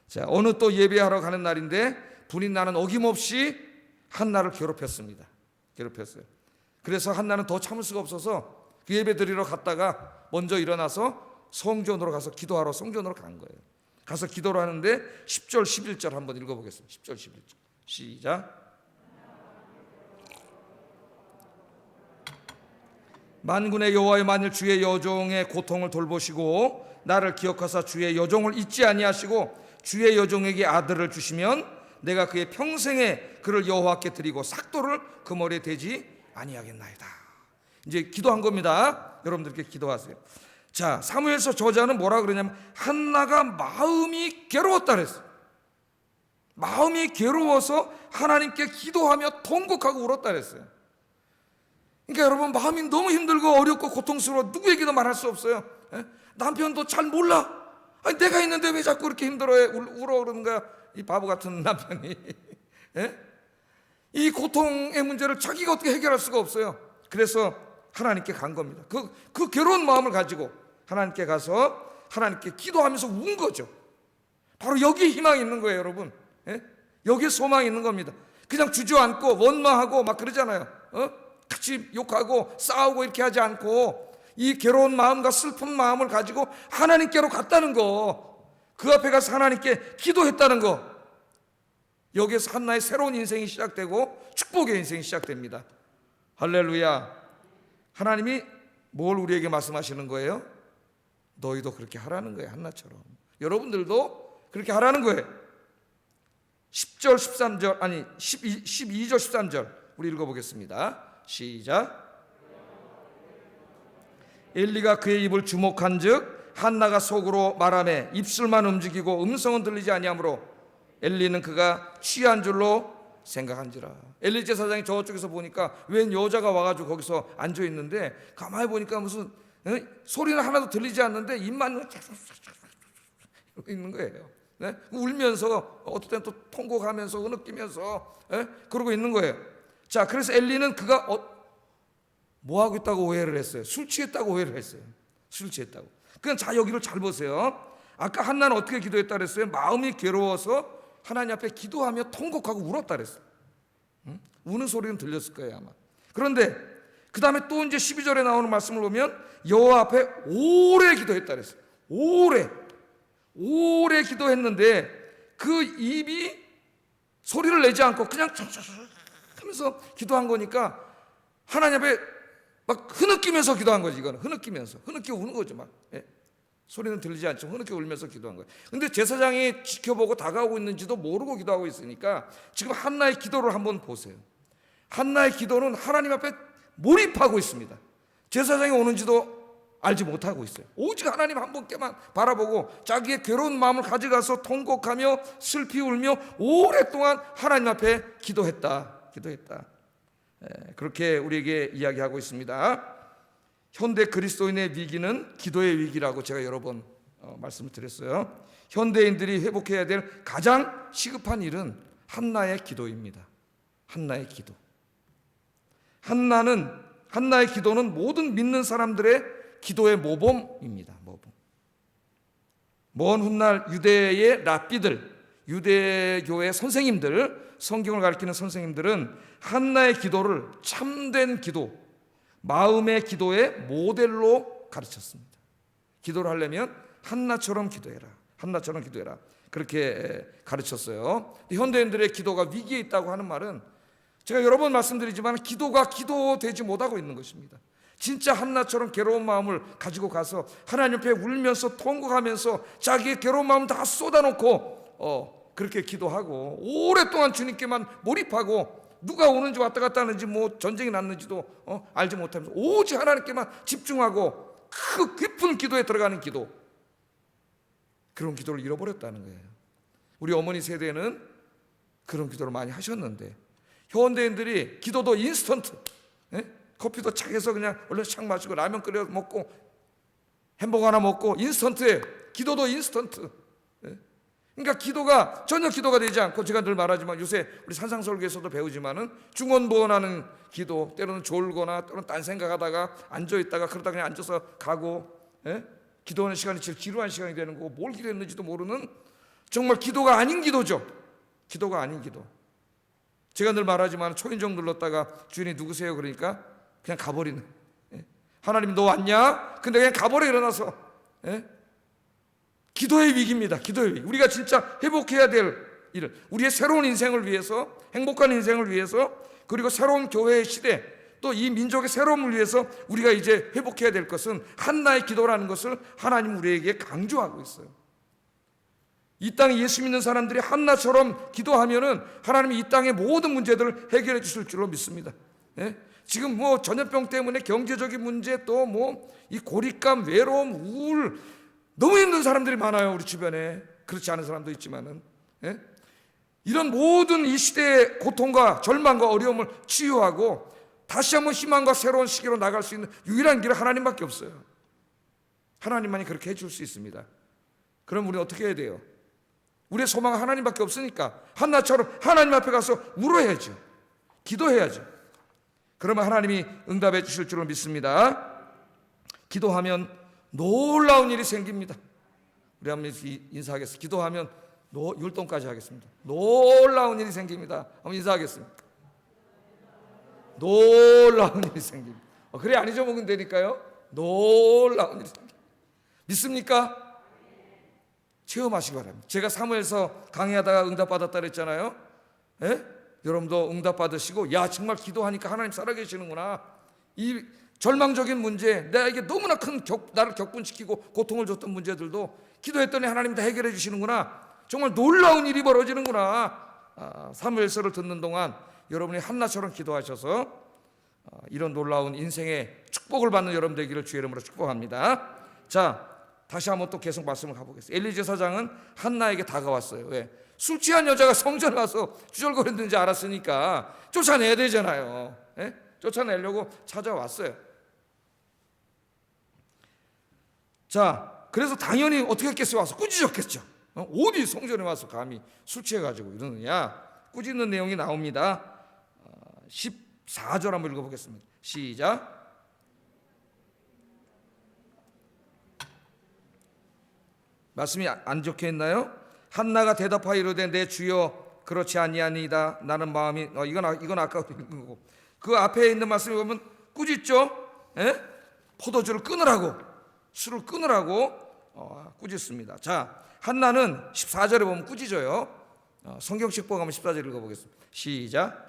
자, 어느 또 예배하러 가는 날인데 분인나는 어김없이 한나를 괴롭혔습니다. 괴롭혔어요. 그래서 한나는 더 참을 수가 없어서 그 예배 드리러 갔다가 먼저 일어나서 성전으로 가서 기도하러 성전으로 간 거예요. 가서 기도를 하는데 10절 11절 한번 읽어보겠습니다. 10절 11절 시작. 만군의 여호와여, 만일 주의 여종의 고통을 돌보시고 나를 기억하사 주의 여종을 잊지 아니하시고 주의 여종에게 아들을 주시면 내가 그의 평생에 그를 여호와께 드리고 삭도를 그 머리에 대지 아니하겠나이다. 이제 기도한 겁니다. 여러분들께 기도하세요. 자, 사무엘서 저자는 뭐라 그러냐면 한나가 마음이 괴로웠다 그랬어요. 마음이 괴로워서 하나님께 기도하며 통곡하고 울었다 그랬어요. 그러니까 여러분, 마음이 너무 힘들고 어렵고 고통스러워 누구에게도 말할 수 없어요. 남편도 잘 몰라. 아니, 내가 있는데 왜 자꾸 이렇게 힘들어해 울어 그러는 거야, 이 바보 같은 남편이. 이 고통의 문제를 자기가 어떻게 해결할 수가 없어요. 그래서 하나님께 간 겁니다. 그 괴로운 마음을 가지고 하나님께 가서 하나님께 기도하면서 운 거죠. 바로 여기에 희망이 있는 거예요, 여러분. 여기에 소망이 있는 겁니다. 그냥 주저앉고 원망하고 막 그러잖아요. 같이 욕하고 싸우고 이렇게 하지 않고 이 괴로운 마음과 슬픈 마음을 가지고 하나님께로 갔다는 거, 그 앞에 가서 하나님께 기도했다는 거, 여기에서 한나의 새로운 인생이 시작되고 축복의 인생이 시작됩니다. 할렐루야. 하나님이 뭘 우리에게 말씀하시는 거예요? 너희도 그렇게 하라는 거예요. 한나처럼 여러분들도 그렇게 하라는 거예요. 10절 13절 아니 12절 13절 우리 읽어보겠습니다. 시작. 엘리가 그의 입을 주목한즉 한나가 속으로 말하매 입술만 움직이고 음성은 들리지 아니하므로 엘리는 그가 취한 줄로 생각한지라. 엘리 제사장이 저쪽에서 보니까 웬 여자가 와가지고 거기서 앉아 있는데 가만히 보니까 무슨 소리는 하나도 들리지 않는데 입만 있는 거예요. 울면서 어떨 땐 또 통곡하면서 흐느끼면서 그러고 있는 거예요. 자, 그래서 엘리는 그가 뭐 하고 있다고 오해를 했어요. 술 취했다고 오해를 했어요. 술 취했다고. 그냥 자, 여기를 잘 보세요. 아까 한나는 어떻게 기도했다 그랬어요? 마음이 괴로워서 하나님 앞에 기도하며 통곡하고 울었다 그랬어요. 우는 소리는 들렸을 거예요, 아마. 그런데 그 다음에 또 이제 12절에 나오는 말씀을 보면 여호와 앞에 오래 기도했다 그랬어요. 오래 기도했는데 그 입이 소리를 내지 않고 그냥 하면서 기도한 거니까 하나님 앞에 막 흐느끼면서 기도한 거지. 이거는 흐느끼면서 흐느끼고 우는 거죠. 막 소리는 들리지 않지만 흐느끼 울면서 기도한 거예요. 근데 제사장이 지켜보고 다가오고 있는지도 모르고 기도하고 있으니까 지금 한나의 기도를 한번 보세요. 한나의 기도는 하나님 앞에 몰입하고 있습니다. 제사장이 오는지도 알지 못하고 있어요. 오직 하나님 한 분께만 바라보고 자기의 괴로운 마음을 가져가서 통곡하며 슬피 울며 오랫동안 하나님 앞에 기도했다. 그렇게 우리에게 이야기하고 있습니다. 현대 그리스도인의 위기는 기도의 위기라고 제가 여러 번 말씀을 드렸어요. 현대인들이 회복해야 될 가장 시급한 일은 한나의 기도입니다. 한나의 기도. 한나의 기도는 모든 믿는 사람들의 기도의 모범입니다. 모범. 먼 훗날 유대의 랍비들, 유대교의 선생님들, 성경을 가르치는 선생님들은 한나의 기도를 참된 기도, 마음의 기도의 모델로 가르쳤습니다. 기도를 하려면 한나처럼 기도해라. 한나처럼 기도해라. 그렇게 가르쳤어요. 현대인들의 기도가 위기에 있다고 하는 말은 제가 여러 번 말씀드리지만 기도가 기도되지 못하고 있는 것입니다. 진짜 한나처럼 괴로운 마음을 가지고 가서 하나님 앞에 울면서 통곡하면서 자기의 괴로운 마음 다 쏟아놓고 그렇게 기도하고 오랫동안 주님께만 몰입하고 누가 오는지 왔다 갔다 하는지 뭐 전쟁이 났는지도 알지 못하면서 오직 하나님께만 집중하고 그 깊은 기도에 들어가는 기도, 그런 기도를 잃어버렸다는 거예요. 우리 어머니 세대는 그런 기도를 많이 하셨는데 현대인들이 기도도 인스턴트, 커피도 착해서 그냥 얼른 샥 마시고 라면 끓여 먹고 햄버거 하나 먹고 인스턴트에 기도도 인스턴트. 그러니까 기도가 전혀 기도가 되지 않고, 제가 늘 말하지만 요새 우리 산상설교에서도 배우지만은 중언부언하는 기도, 때로는 졸거나 때로는 딴 생각하다가 앉아있다가 그러다 그냥 앉아서 가고, 기도하는 시간이 제일 지루한 시간이 되는 거고 뭘 기도했는지도 모르는 정말 기도가 아닌 기도죠. 기도가 아닌 기도. 제가 늘 말하지만 초인종 눌렀다가 주인이 누구세요? 그러니까 그냥 가버리는. 하나님 너 왔냐? 근데 그냥 가버려 일어나서. 기도의 위기입니다. 기도의 위기. 우리가 진짜 회복해야 될 일을, 우리의 새로운 인생을 위해서, 행복한 인생을 위해서, 그리고 새로운 교회의 시대, 또 이 민족의 새로움을 위해서 우리가 이제 회복해야 될 것은 한나의 기도라는 것을 하나님 우리에게 강조하고 있어요. 이 땅에 예수 믿는 사람들이 한나처럼 기도하면은 하나님이 이 땅의 모든 문제들을 해결해 주실 줄로 믿습니다. 지금 뭐 전염병 때문에 경제적인 문제, 또 뭐 이 고립감, 외로움, 우울, 너무 힘든 사람들이 많아요. 우리 주변에. 그렇지 않은 사람도 있지만은. 이런 모든 이 시대의 고통과 절망과 어려움을 치유하고 다시 한번 희망과 새로운 시기로 나갈 수 있는 유일한 길은 하나님밖에 없어요. 하나님만이 그렇게 해줄 수 있습니다. 그럼 우리는 어떻게 해야 돼요? 우리의 소망은 하나님밖에 없으니까 한나처럼 하나님 앞에 가서 울어야죠. 기도해야죠. 그러면 하나님이 응답해 주실 줄로 믿습니다. 기도하면 놀라운 일이 생깁니다. 우리 한번 인사하겠습니다. 기도하면 율동까지 하겠습니다. 놀라운 일이 생깁니다. 한번 인사하겠습니다. 놀라운 일이 생깁니다. 그래 안 잊어먹으면 되니까요. 놀라운 일이 생깁니다. 믿습니까? 체험하시기 바랍니다. 제가 사무엘서 강의하다가 응답받았다 그랬잖아요. 여러분도 응답받으시고, 야 정말 기도하니까 하나님 살아계시는구나. 이 절망적인 문제, 나에게 너무나 큰 나를 격분시키고 고통을 줬던 문제들도 기도했더니 하나님 다 해결해 주시는구나. 정말 놀라운 일이 벌어지는구나. 사무엘서를 듣는 동안 여러분이 한나처럼 기도하셔서 이런 놀라운 인생의 축복을 받는 여러분 되기를 주의 이름으로 축복합니다. 자, 다시 한번 또 계속 말씀을 가보겠습니다. 엘리 제사장은 한나에게 다가왔어요. 왜? 술 취한 여자가 성전에 와서 주절거렸는지 알았으니까 쫓아내야 되잖아요. 쫓아내려고 찾아왔어요. 자, 그래서 당연히 어떻게 했겠어요? 와서 꾸짖었겠죠. 어디 성전에 와서 감히 술 취해가지고 이러느냐. 꾸짖는 내용이 나옵니다. 14절 한번 읽어보겠습니다. 시작. 말씀이 안 적혀 있나요? 한나가 대답하여 이르되 내 주여 그렇지 아니하니이다. 나는 마음이 이건 아까 읽은 거고, 그 앞에 있는 말씀이 보면 꾸짖죠. 포도주를 끊으라고, 술을 끊으라고 꾸짖습니다. 자, 한나는 14절에 보면 꾸짖어요. 성경책 보고 한번 14절 읽어보겠습니다. 시작.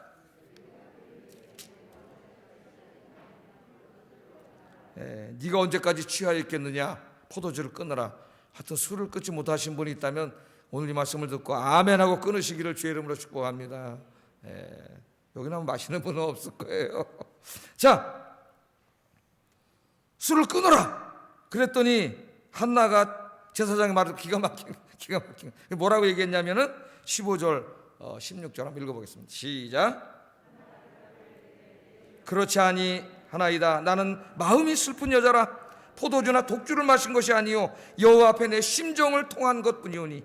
네가 언제까지 취하여 있겠느냐. 포도주를 끊으라. 하여튼 술을 끊지 못하신 분이 있다면 오늘 이 말씀을 듣고 아멘하고 끊으시기를 주의 이름으로 축복합니다. 여기는 아마 마시는 분은 없을 거예요. 자, 술을 끊어라. 그랬더니 한나가 제사장의 말을 기가 막힌 뭐라고 얘기했냐면은 15절 16절 한번 읽어보겠습니다. 시작. 그렇지 아니하나이다. 나는 마음이 슬픈 여자라. 포도주나 독주를 마신 것이 아니요 여호와 앞에 내 심정을 통한 것뿐이오니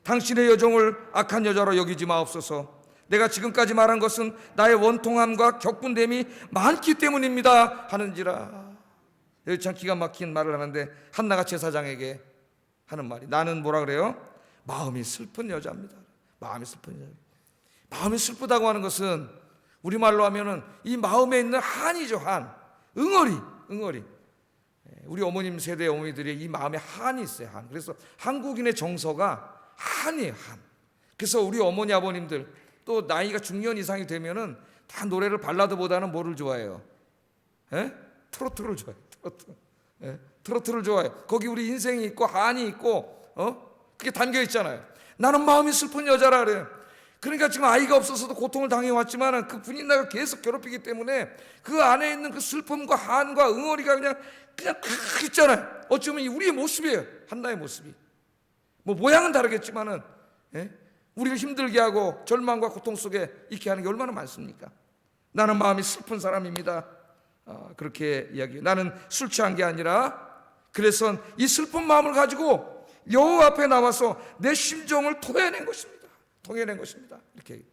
당신의 여종을 악한 여자로 여기지 마옵소서. 내가 지금까지 말한 것은 나의 원통함과 격분됨이 많기 때문입니다 하는지라. 여기 참 기가 막힌 말을 하는데, 한나가 제사장에게 하는 말이, 나는 뭐라 그래요? 마음이 슬픈 여자입니다. 마음이 슬픈 여자. 마음이 슬프다고 하는 것은 우리말로 하면은 이 마음에 있는 한이죠. 한. 응어리. 우리 어머님 세대의 어머니들이 이 마음에 한이 있어요. 한. 그래서 한국인의 정서가 한이에요. 한. 그래서 우리 어머니 아버님들 또 나이가 중년 이상이 되면은 다 노래를 발라드보다는 뭐를 좋아해요? 트로트를 좋아해요. 트로트를 좋아해요. 거기 우리 인생이 있고 한이 있고 그게 담겨 있잖아요. 나는 마음이 슬픈 여자라 그래요. 그러니까 지금 아이가 없어서도 고통을 당해왔지만 그 분이 나를 계속 괴롭히기 때문에 그 안에 있는 그 슬픔과 한과 응어리가 그냥 탁 있잖아요. 어쩌면 우리의 모습이에요. 한나의 모습이. 뭐 모양은 다르겠지만은, 예? 우리를 힘들게 하고 절망과 고통 속에 있게 하는 게 얼마나 많습니까? 나는 마음이 슬픈 사람입니다. 그렇게 이야기해요. 나는 술 취한 게 아니라, 그래서 이 슬픈 마음을 가지고 여호와 앞에 나와서 내 심정을 토해낸 것입니다. 통해낸 것입니다. 이렇게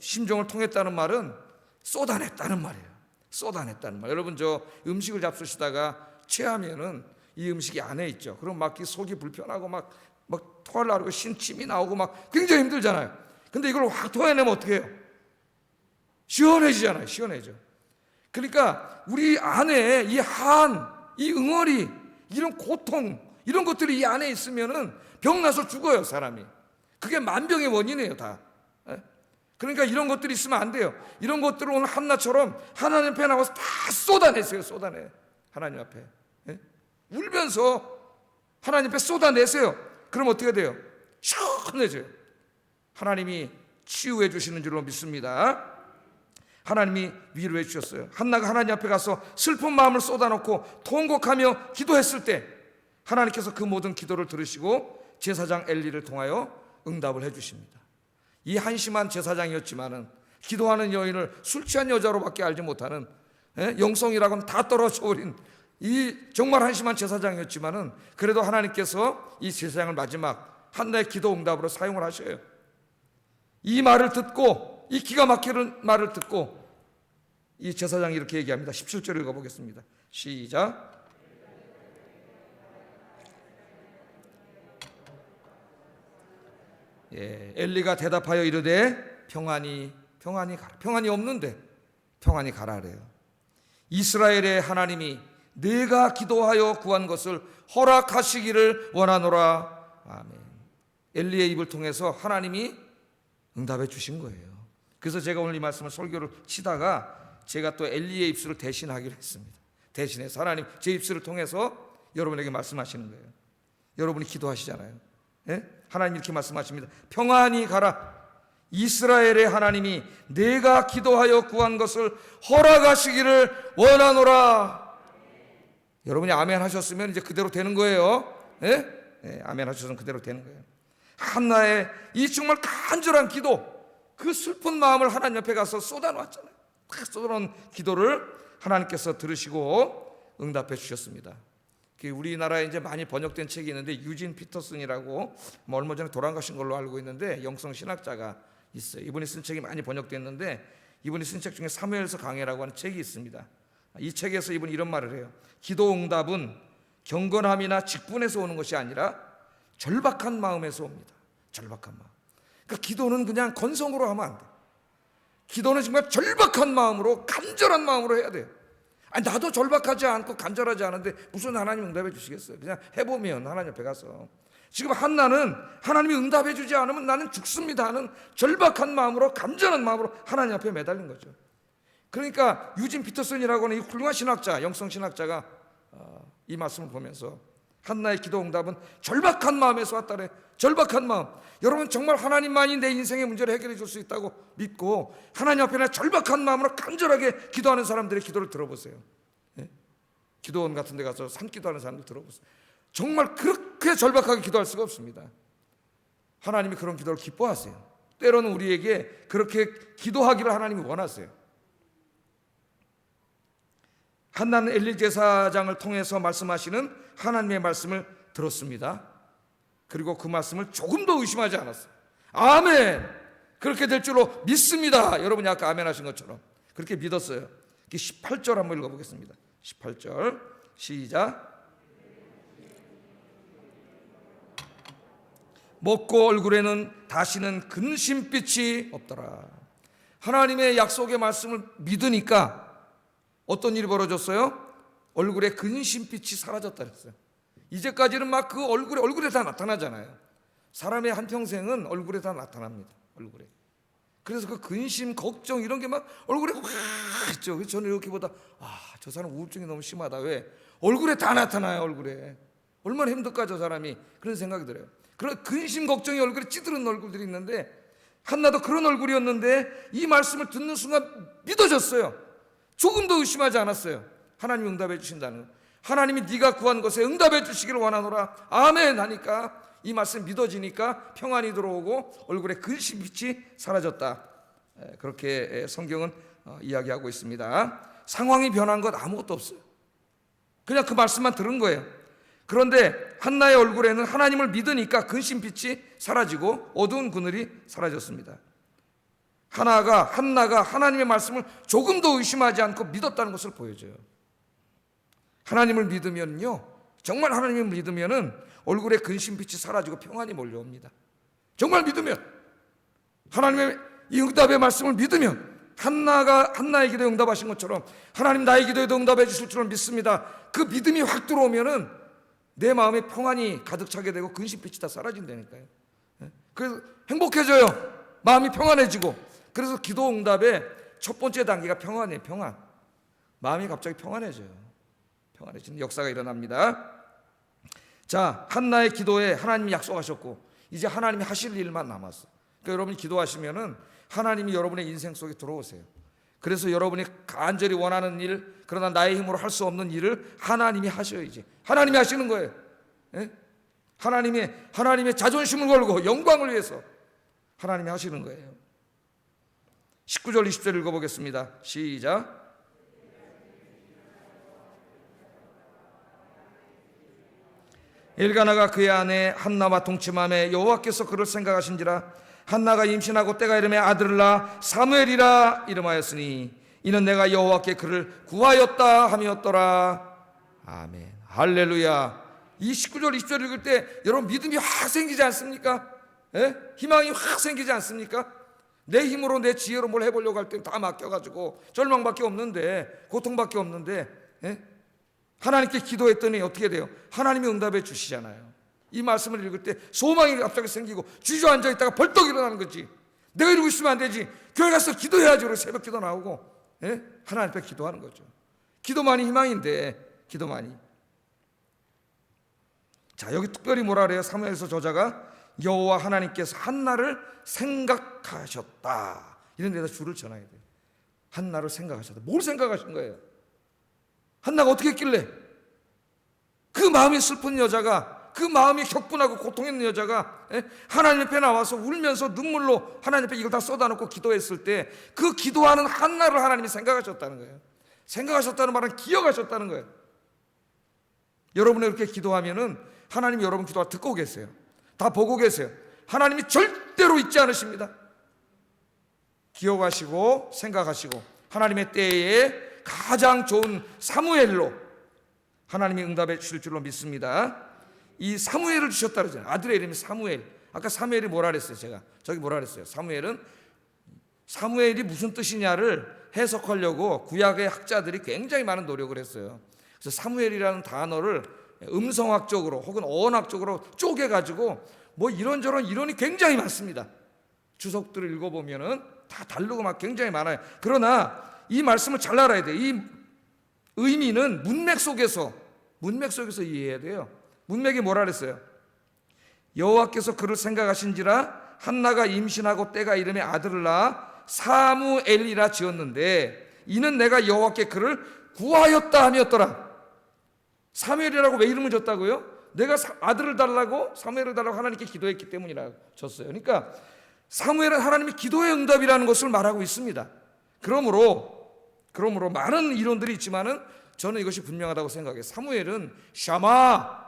심정을 통했다는 말은 쏟아냈다는 말이에요. 쏟아냈다는 말. 여러분 저 음식을 잡수시다가 체하면은 이 음식이 안에 있죠. 그럼 막 속이 불편하고 막 토하려고 하고 신침이 나오고 막 굉장히 힘들잖아요. 근데 이걸 확 토해내면 어떻게 해요? 시원해지잖아요. 시원해져. 그러니까 우리 안에 이 이 응어리, 이런 고통, 이런 것들이 이 안에 있으면은 병나서 죽어요, 사람이. 그게 만병의 원인이에요, 다. 그러니까 이런 것들이 있으면 안 돼요. 이런 것들을 오늘 한나처럼 하나님 앞에 나와서 다 쏟아내세요. 쏟아내. 하나님 앞에. 울면서 하나님 앞에 쏟아내세요. 그럼 어떻게 돼요? 시원해져요. 하나님이 치유해 주시는 줄로 믿습니다. 하나님이 위로해 주셨어요. 한나가 하나님 앞에 가서 슬픈 마음을 쏟아놓고 통곡하며 기도했을 때 하나님께서 그 모든 기도를 들으시고 제사장 엘리를 통하여 응답을 해 주십니다. 이 한심한 제사장이었지만은 기도하는 여인을 술 취한 여자로밖에 알지 못하는, 영성이라고는 다 떨어져 버린 이 정말 한심한 제사장이었지만은 그래도 하나님께서 이 제사장을 마지막 한나의 기도 응답으로 사용을 하셔요. 이 말을 듣고, 이 기가 막히는 말을 듣고 이 제사장이 이렇게 얘기합니다. 17절 읽어보겠습니다. 시작. 엘리가 대답하여 이르되 평안히 가라. 평안이 없는데 평안히 가라 그래요. 이스라엘의 하나님이 내가 기도하여 구한 것을 허락하시기를 원하노라. 아멘. 엘리의 입을 통해서 하나님이 응답해 주신 거예요. 그래서 제가 오늘 이 말씀을 설교를 치다가 제가 또 엘리의 입술을 대신하기로 했습니다. 대신해서 하나님 제 입술을 통해서 여러분에게 말씀하시는 거예요. 여러분이 기도하시잖아요. 하나님 이렇게 말씀하십니다. 평안히 가라. 이스라엘의 하나님이 내가 기도하여 구한 것을 허락하시기를 원하노라. 여러분이 아멘 하셨으면 이제 그대로 되는 거예요. 아멘 하셨으면 그대로 되는 거예요. 한나의 이 정말 간절한 기도, 그 슬픈 마음을 하나님 옆에 가서 쏟아놓았잖아요. 딱 쏟아놓은 기도를 하나님께서 들으시고 응답해 주셨습니다. 우리나라에 이제 많이 번역된 책이 있는데 유진 피터슨이라고 얼마 전에 돌아가신 걸로 알고 있는데 영성 신학자가 있어요. 이분이 쓴 책이 많이 번역됐는데 이분이 쓴 책 중에 사무엘서 강해라고 하는 책이 있습니다. 이 책에서 이분이 이런 말을 해요. 기도 응답은 경건함이나 직분에서 오는 것이 아니라 절박한 마음에서 옵니다. 절박한 마음. 그러니까 기도는 그냥 건성으로 하면 안 돼. 기도는 정말 절박한 마음으로, 간절한 마음으로 해야 돼요. 아니, 나도 절박하지 않고 간절하지 않은데 무슨 하나님 응답해 주시겠어요? 그냥 해보면 하나님 앞에 가서. 지금 한나는 하나님이 응답해 주지 않으면 나는 죽습니다 하는 절박한 마음으로, 간절한 마음으로 하나님 앞에 매달린 거죠. 그러니까 유진 피터슨이라고 하는 이 훌륭한 신학자, 영성 신학자가 이 말씀을 보면서 한나의 기도 응답은 절박한 마음에서 왔다래. 절박한 마음. 여러분 정말 하나님만이 내 인생의 문제를 해결해 줄 수 있다고 믿고 하나님 앞에 절박한 마음으로 간절하게 기도하는 사람들의 기도를 들어보세요. 기도원 같은 데 가서 산기도하는 사람들 들어보세요. 정말 그렇게 절박하게 기도할 수가 없습니다. 하나님이 그런 기도를 기뻐하세요. 때로는 우리에게 그렇게 기도하기를 하나님이 원하세요. 한나는 엘리 제사장을 통해서 말씀하시는 하나님의 말씀을 들었습니다. 그리고 그 말씀을 조금도 의심하지 않았어요. 아멘! 그렇게 될 줄로 믿습니다. 여러분이 아까 아멘 하신 것처럼 그렇게 믿었어요. 18절 한번 읽어보겠습니다. 18절 시작. 먹고 얼굴에는 다시는 근심빛이 없더라. 하나님의 약속의 말씀을 믿으니까 어떤 일이 벌어졌어요? 얼굴에 근심빛이 사라졌다 그랬어요. 이제까지는 막 그 얼굴에 다 나타나잖아요. 사람의 한평생은 얼굴에 다 나타납니다. 얼굴에. 그래서 그 근심, 걱정 이런 게 막 얼굴에 확 있죠. 그래서 저는 이렇게 보다 저 사람 우울증이 너무 심하다. 왜? 얼굴에 다 나타나요. 얼굴에. 얼마나 힘들까 저 사람이. 그런 생각이 들어요. 그런 근심 걱정이 얼굴에 찌들은 얼굴들이 있는데 한나도 그런 얼굴이었는데 이 말씀을 듣는 순간 믿어졌어요. 조금도 의심하지 않았어요. 하나님이 응답해 주신다는 거. 하나님이 네가 구한 것에 응답해 주시기를 원하노라 아멘 하니까 이 말씀 믿어지니까 평안이 들어오고 얼굴에 근심빛이 사라졌다. 그렇게 성경은 이야기하고 있습니다. 상황이 변한 것 아무것도 없어요. 그냥 그 말씀만 들은 거예요. 그런데 한나의 얼굴에는 하나님을 믿으니까 근심빛이 사라지고 어두운 그늘이 사라졌습니다. 한나가 하나님의 말씀을 조금도 의심하지 않고 믿었다는 것을 보여줘요. 하나님을 믿으면요, 정말 하나님을 믿으면은 얼굴에 근심빛이 사라지고 평안이 몰려옵니다. 정말 믿으면, 하나님의 이 응답의 말씀을 믿으면 한나의 기도에 응답하신 것처럼 하나님 나의 기도에도 응답해 주실 줄을 믿습니다. 그 믿음이 확 들어오면은 내 마음에 평안이 가득 차게 되고 근심빛이 다 사라진다니까요. 그래서 행복해져요. 마음이 평안해지고. 그래서 기도 응답의 첫 번째 단계가 평안이에요. 평안. 마음이 갑자기 평안해져요. 평안해지는 역사가 일어납니다. 자, 한나의 기도에 하나님이 약속하셨고 이제 하나님이 하실 일만 남았어요. 그러니까 여러분이 기도하시면은 하나님이 여러분의 인생 속에 들어오세요. 그래서 여러분이 간절히 원하는 일, 그러나 나의 힘으로 할 수 없는 일을 하나님이 하셔야지. 하나님이 하시는 거예요. 예? 하나님의 자존심을 걸고 영광을 위해서 하나님이 하시는 거예요. 19절 20절 읽어보겠습니다. 시작. 엘가나가 그의 아내 한나와 동침함에 여호와께서 그를 생각하신지라. 한나가 임신하고 때가 이름에 아들을 낳아 사무엘이라 이름하였으니 이는 내가 여호와께 그를 구하였다 함이었더라. 아멘. 할렐루야. 이 19절 20절 읽을 때 여러분 믿음이 확 생기지 않습니까? 예? 희망이 확 생기지 않습니까? 내 힘으로 내 지혜로 뭘 해보려고 할 때 다 맡겨가지고 절망밖에 없는데, 고통밖에 없는데, 예? 하나님께 기도했더니 어떻게 돼요? 하나님이 응답해 주시잖아요. 이 말씀을 읽을 때 소망이 갑자기 생기고 주저앉아 있다가 벌떡 일어나는 거지. 내가 이러고 있으면 안 되지. 교회 가서 기도해야지. 그리고 새벽 기도 나오고, 예? 하나님 앞에 기도하는 거죠. 기도만이 희망인데, 기도만이. 자, 여기 특별히 뭐라 그래요? 사무엘서 저자가 여호와 하나님께서 한나를 생각하셨다, 이런 데다 줄을 전해야 돼요. 한나를 생각하셨다. 뭘 생각하신 거예요? 한나가 어떻게 했길래 그 마음이 슬픈 여자가, 그 마음이 격분하고 고통있는 여자가 하나님 앞에 나와서 울면서 눈물로 하나님 앞에 이걸 다 쏟아놓고 기도했을 때 그 기도하는 한나를 하나님이 생각하셨다는 거예요. 생각하셨다는 말은 기억하셨다는 거예요. 여러분이 이렇게 기도하면은 하나님이 여러분 기도가 듣고 계세요. 다 보고 계세요. 하나님이 절대로 잊지 않으십니다. 기억하시고 생각하시고 하나님의 때에 가장 좋은 사무엘로 하나님이 응답해 주실 줄로 믿습니다. 이 사무엘을 주셨다 그러잖아요. 아들의 이름이 사무엘. 아까 사무엘이 뭐라 그랬어요? 제가 저기 뭐라 그랬어요? 사무엘이 무슨 뜻이냐를 해석하려고 구약의 학자들이 굉장히 많은 노력을 했어요. 그래서 사무엘이라는 단어를 음성학적으로 혹은 어원학적으로 쪼개가지고 뭐 이런저런 이론이 굉장히 많습니다. 주석들을 읽어보면은 다 다르고 막 굉장히 많아요. 그러나 이 말씀을 잘 알아야 돼요. 이 의미는 문맥 속에서 이해해야 돼요. 문맥이 뭐라 그랬어요? 여호와께서 그를 생각하신지라 한나가 임신하고 때가 이름에 아들을 낳아 사무엘이라 지었는데 이는 내가 여호와께 그를 구하였다 함이었더라. 사무엘이라고 왜 이름을 줬다고요? 내가 아들을 달라고, 사무엘을 달라고 하나님께 기도했기 때문이라고 줬어요. 그러니까 사무엘은 하나님의 기도의 응답이라는 것을 말하고 있습니다. 그러므로 많은 이론들이 있지만은 저는 이것이 분명하다고 생각해요. 사무엘은 샤마,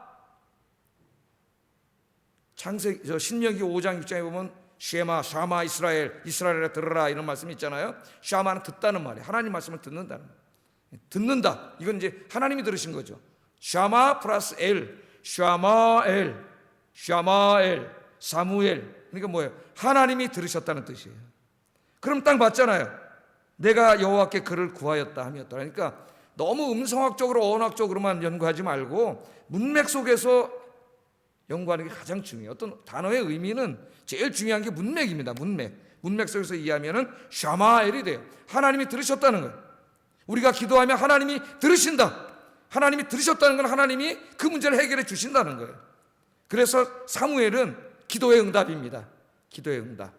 신명기 5장 6장에 보면 샤마 이스라엘아 들으라, 이런 말씀이 있잖아요. 샤마는 듣다는 말이에요. 하나님 말씀을 듣는다는 말이에요. 듣는다. 이건 이제 하나님이 들으신 거죠. 샤마 플러스 엘, 샤마엘, 사무엘. 그러니까 뭐예요? 하나님이 들으셨다는 뜻이에요. 그럼 딱 맞잖아요. 내가 여호와께 그를 구하였다 함이었다. 그러니까 너무 음성학적으로 어원학적으로만 연구하지 말고 문맥 속에서 연구하는 게 가장 중요해요. 어떤 단어의 의미는 제일 중요한 게 문맥입니다. 문맥 속에서 이해하면은 샤마엘이 돼요. 하나님이 들으셨다는 거예요. 우리가 기도하면 하나님이 들으신다. 하나님이 들으셨다는 건 하나님이 그 문제를 해결해 주신다는 거예요. 그래서 사무엘은 기도의 응답입니다. 기도의 응답.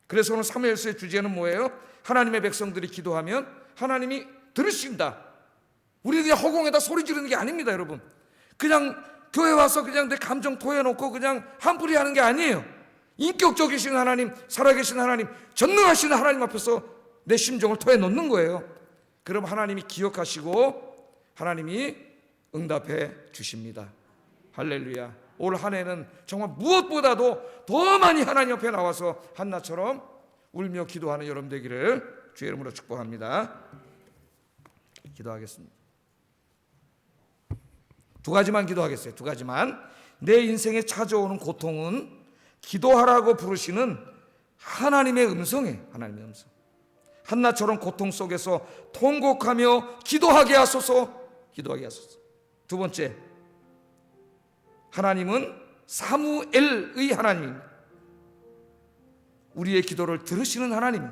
그래서 오늘 사무엘서의 주제는 뭐예요? 하나님의 백성들이 기도하면 하나님이 들으신다. 우리는 그냥 허공에다 소리 지르는 게 아닙니다, 여러분. 그냥 교회 와서 그냥 내 감정 토해놓고 그냥 한풀이 하는 게 아니에요. 인격적이신 하나님, 살아계신 하나님, 전능하신 하나님 앞에서 내 심정을 토해놓는 거예요. 그럼 하나님이 기억하시고 하나님이 응답해 주십니다. 할렐루야. 올 한 해는 정말 무엇보다도 더 많이 하나님 옆에 나와서 한나처럼 울며 기도하는 여러분 되기를 주의 이름으로 축복합니다. 기도하겠습니다. 두 가지만 기도하겠어요. 두 가지만. 내 인생에 찾아오는 고통은 기도하라고 부르시는 하나님의 음성이에요. 하나님의 음성. 한나처럼 고통 속에서 통곡하며 기도하게 하소서. 기도하게 하소서. 두 번째, 하나님은 사무엘의 하나님입니다. 우리의 기도를 들으시는 하나님.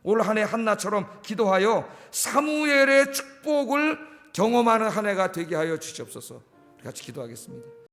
올 한 해 한나처럼 기도하여 사무엘의 축복을 경험하는 한 해가 되게 하여 주시옵소서. 같이 기도하겠습니다.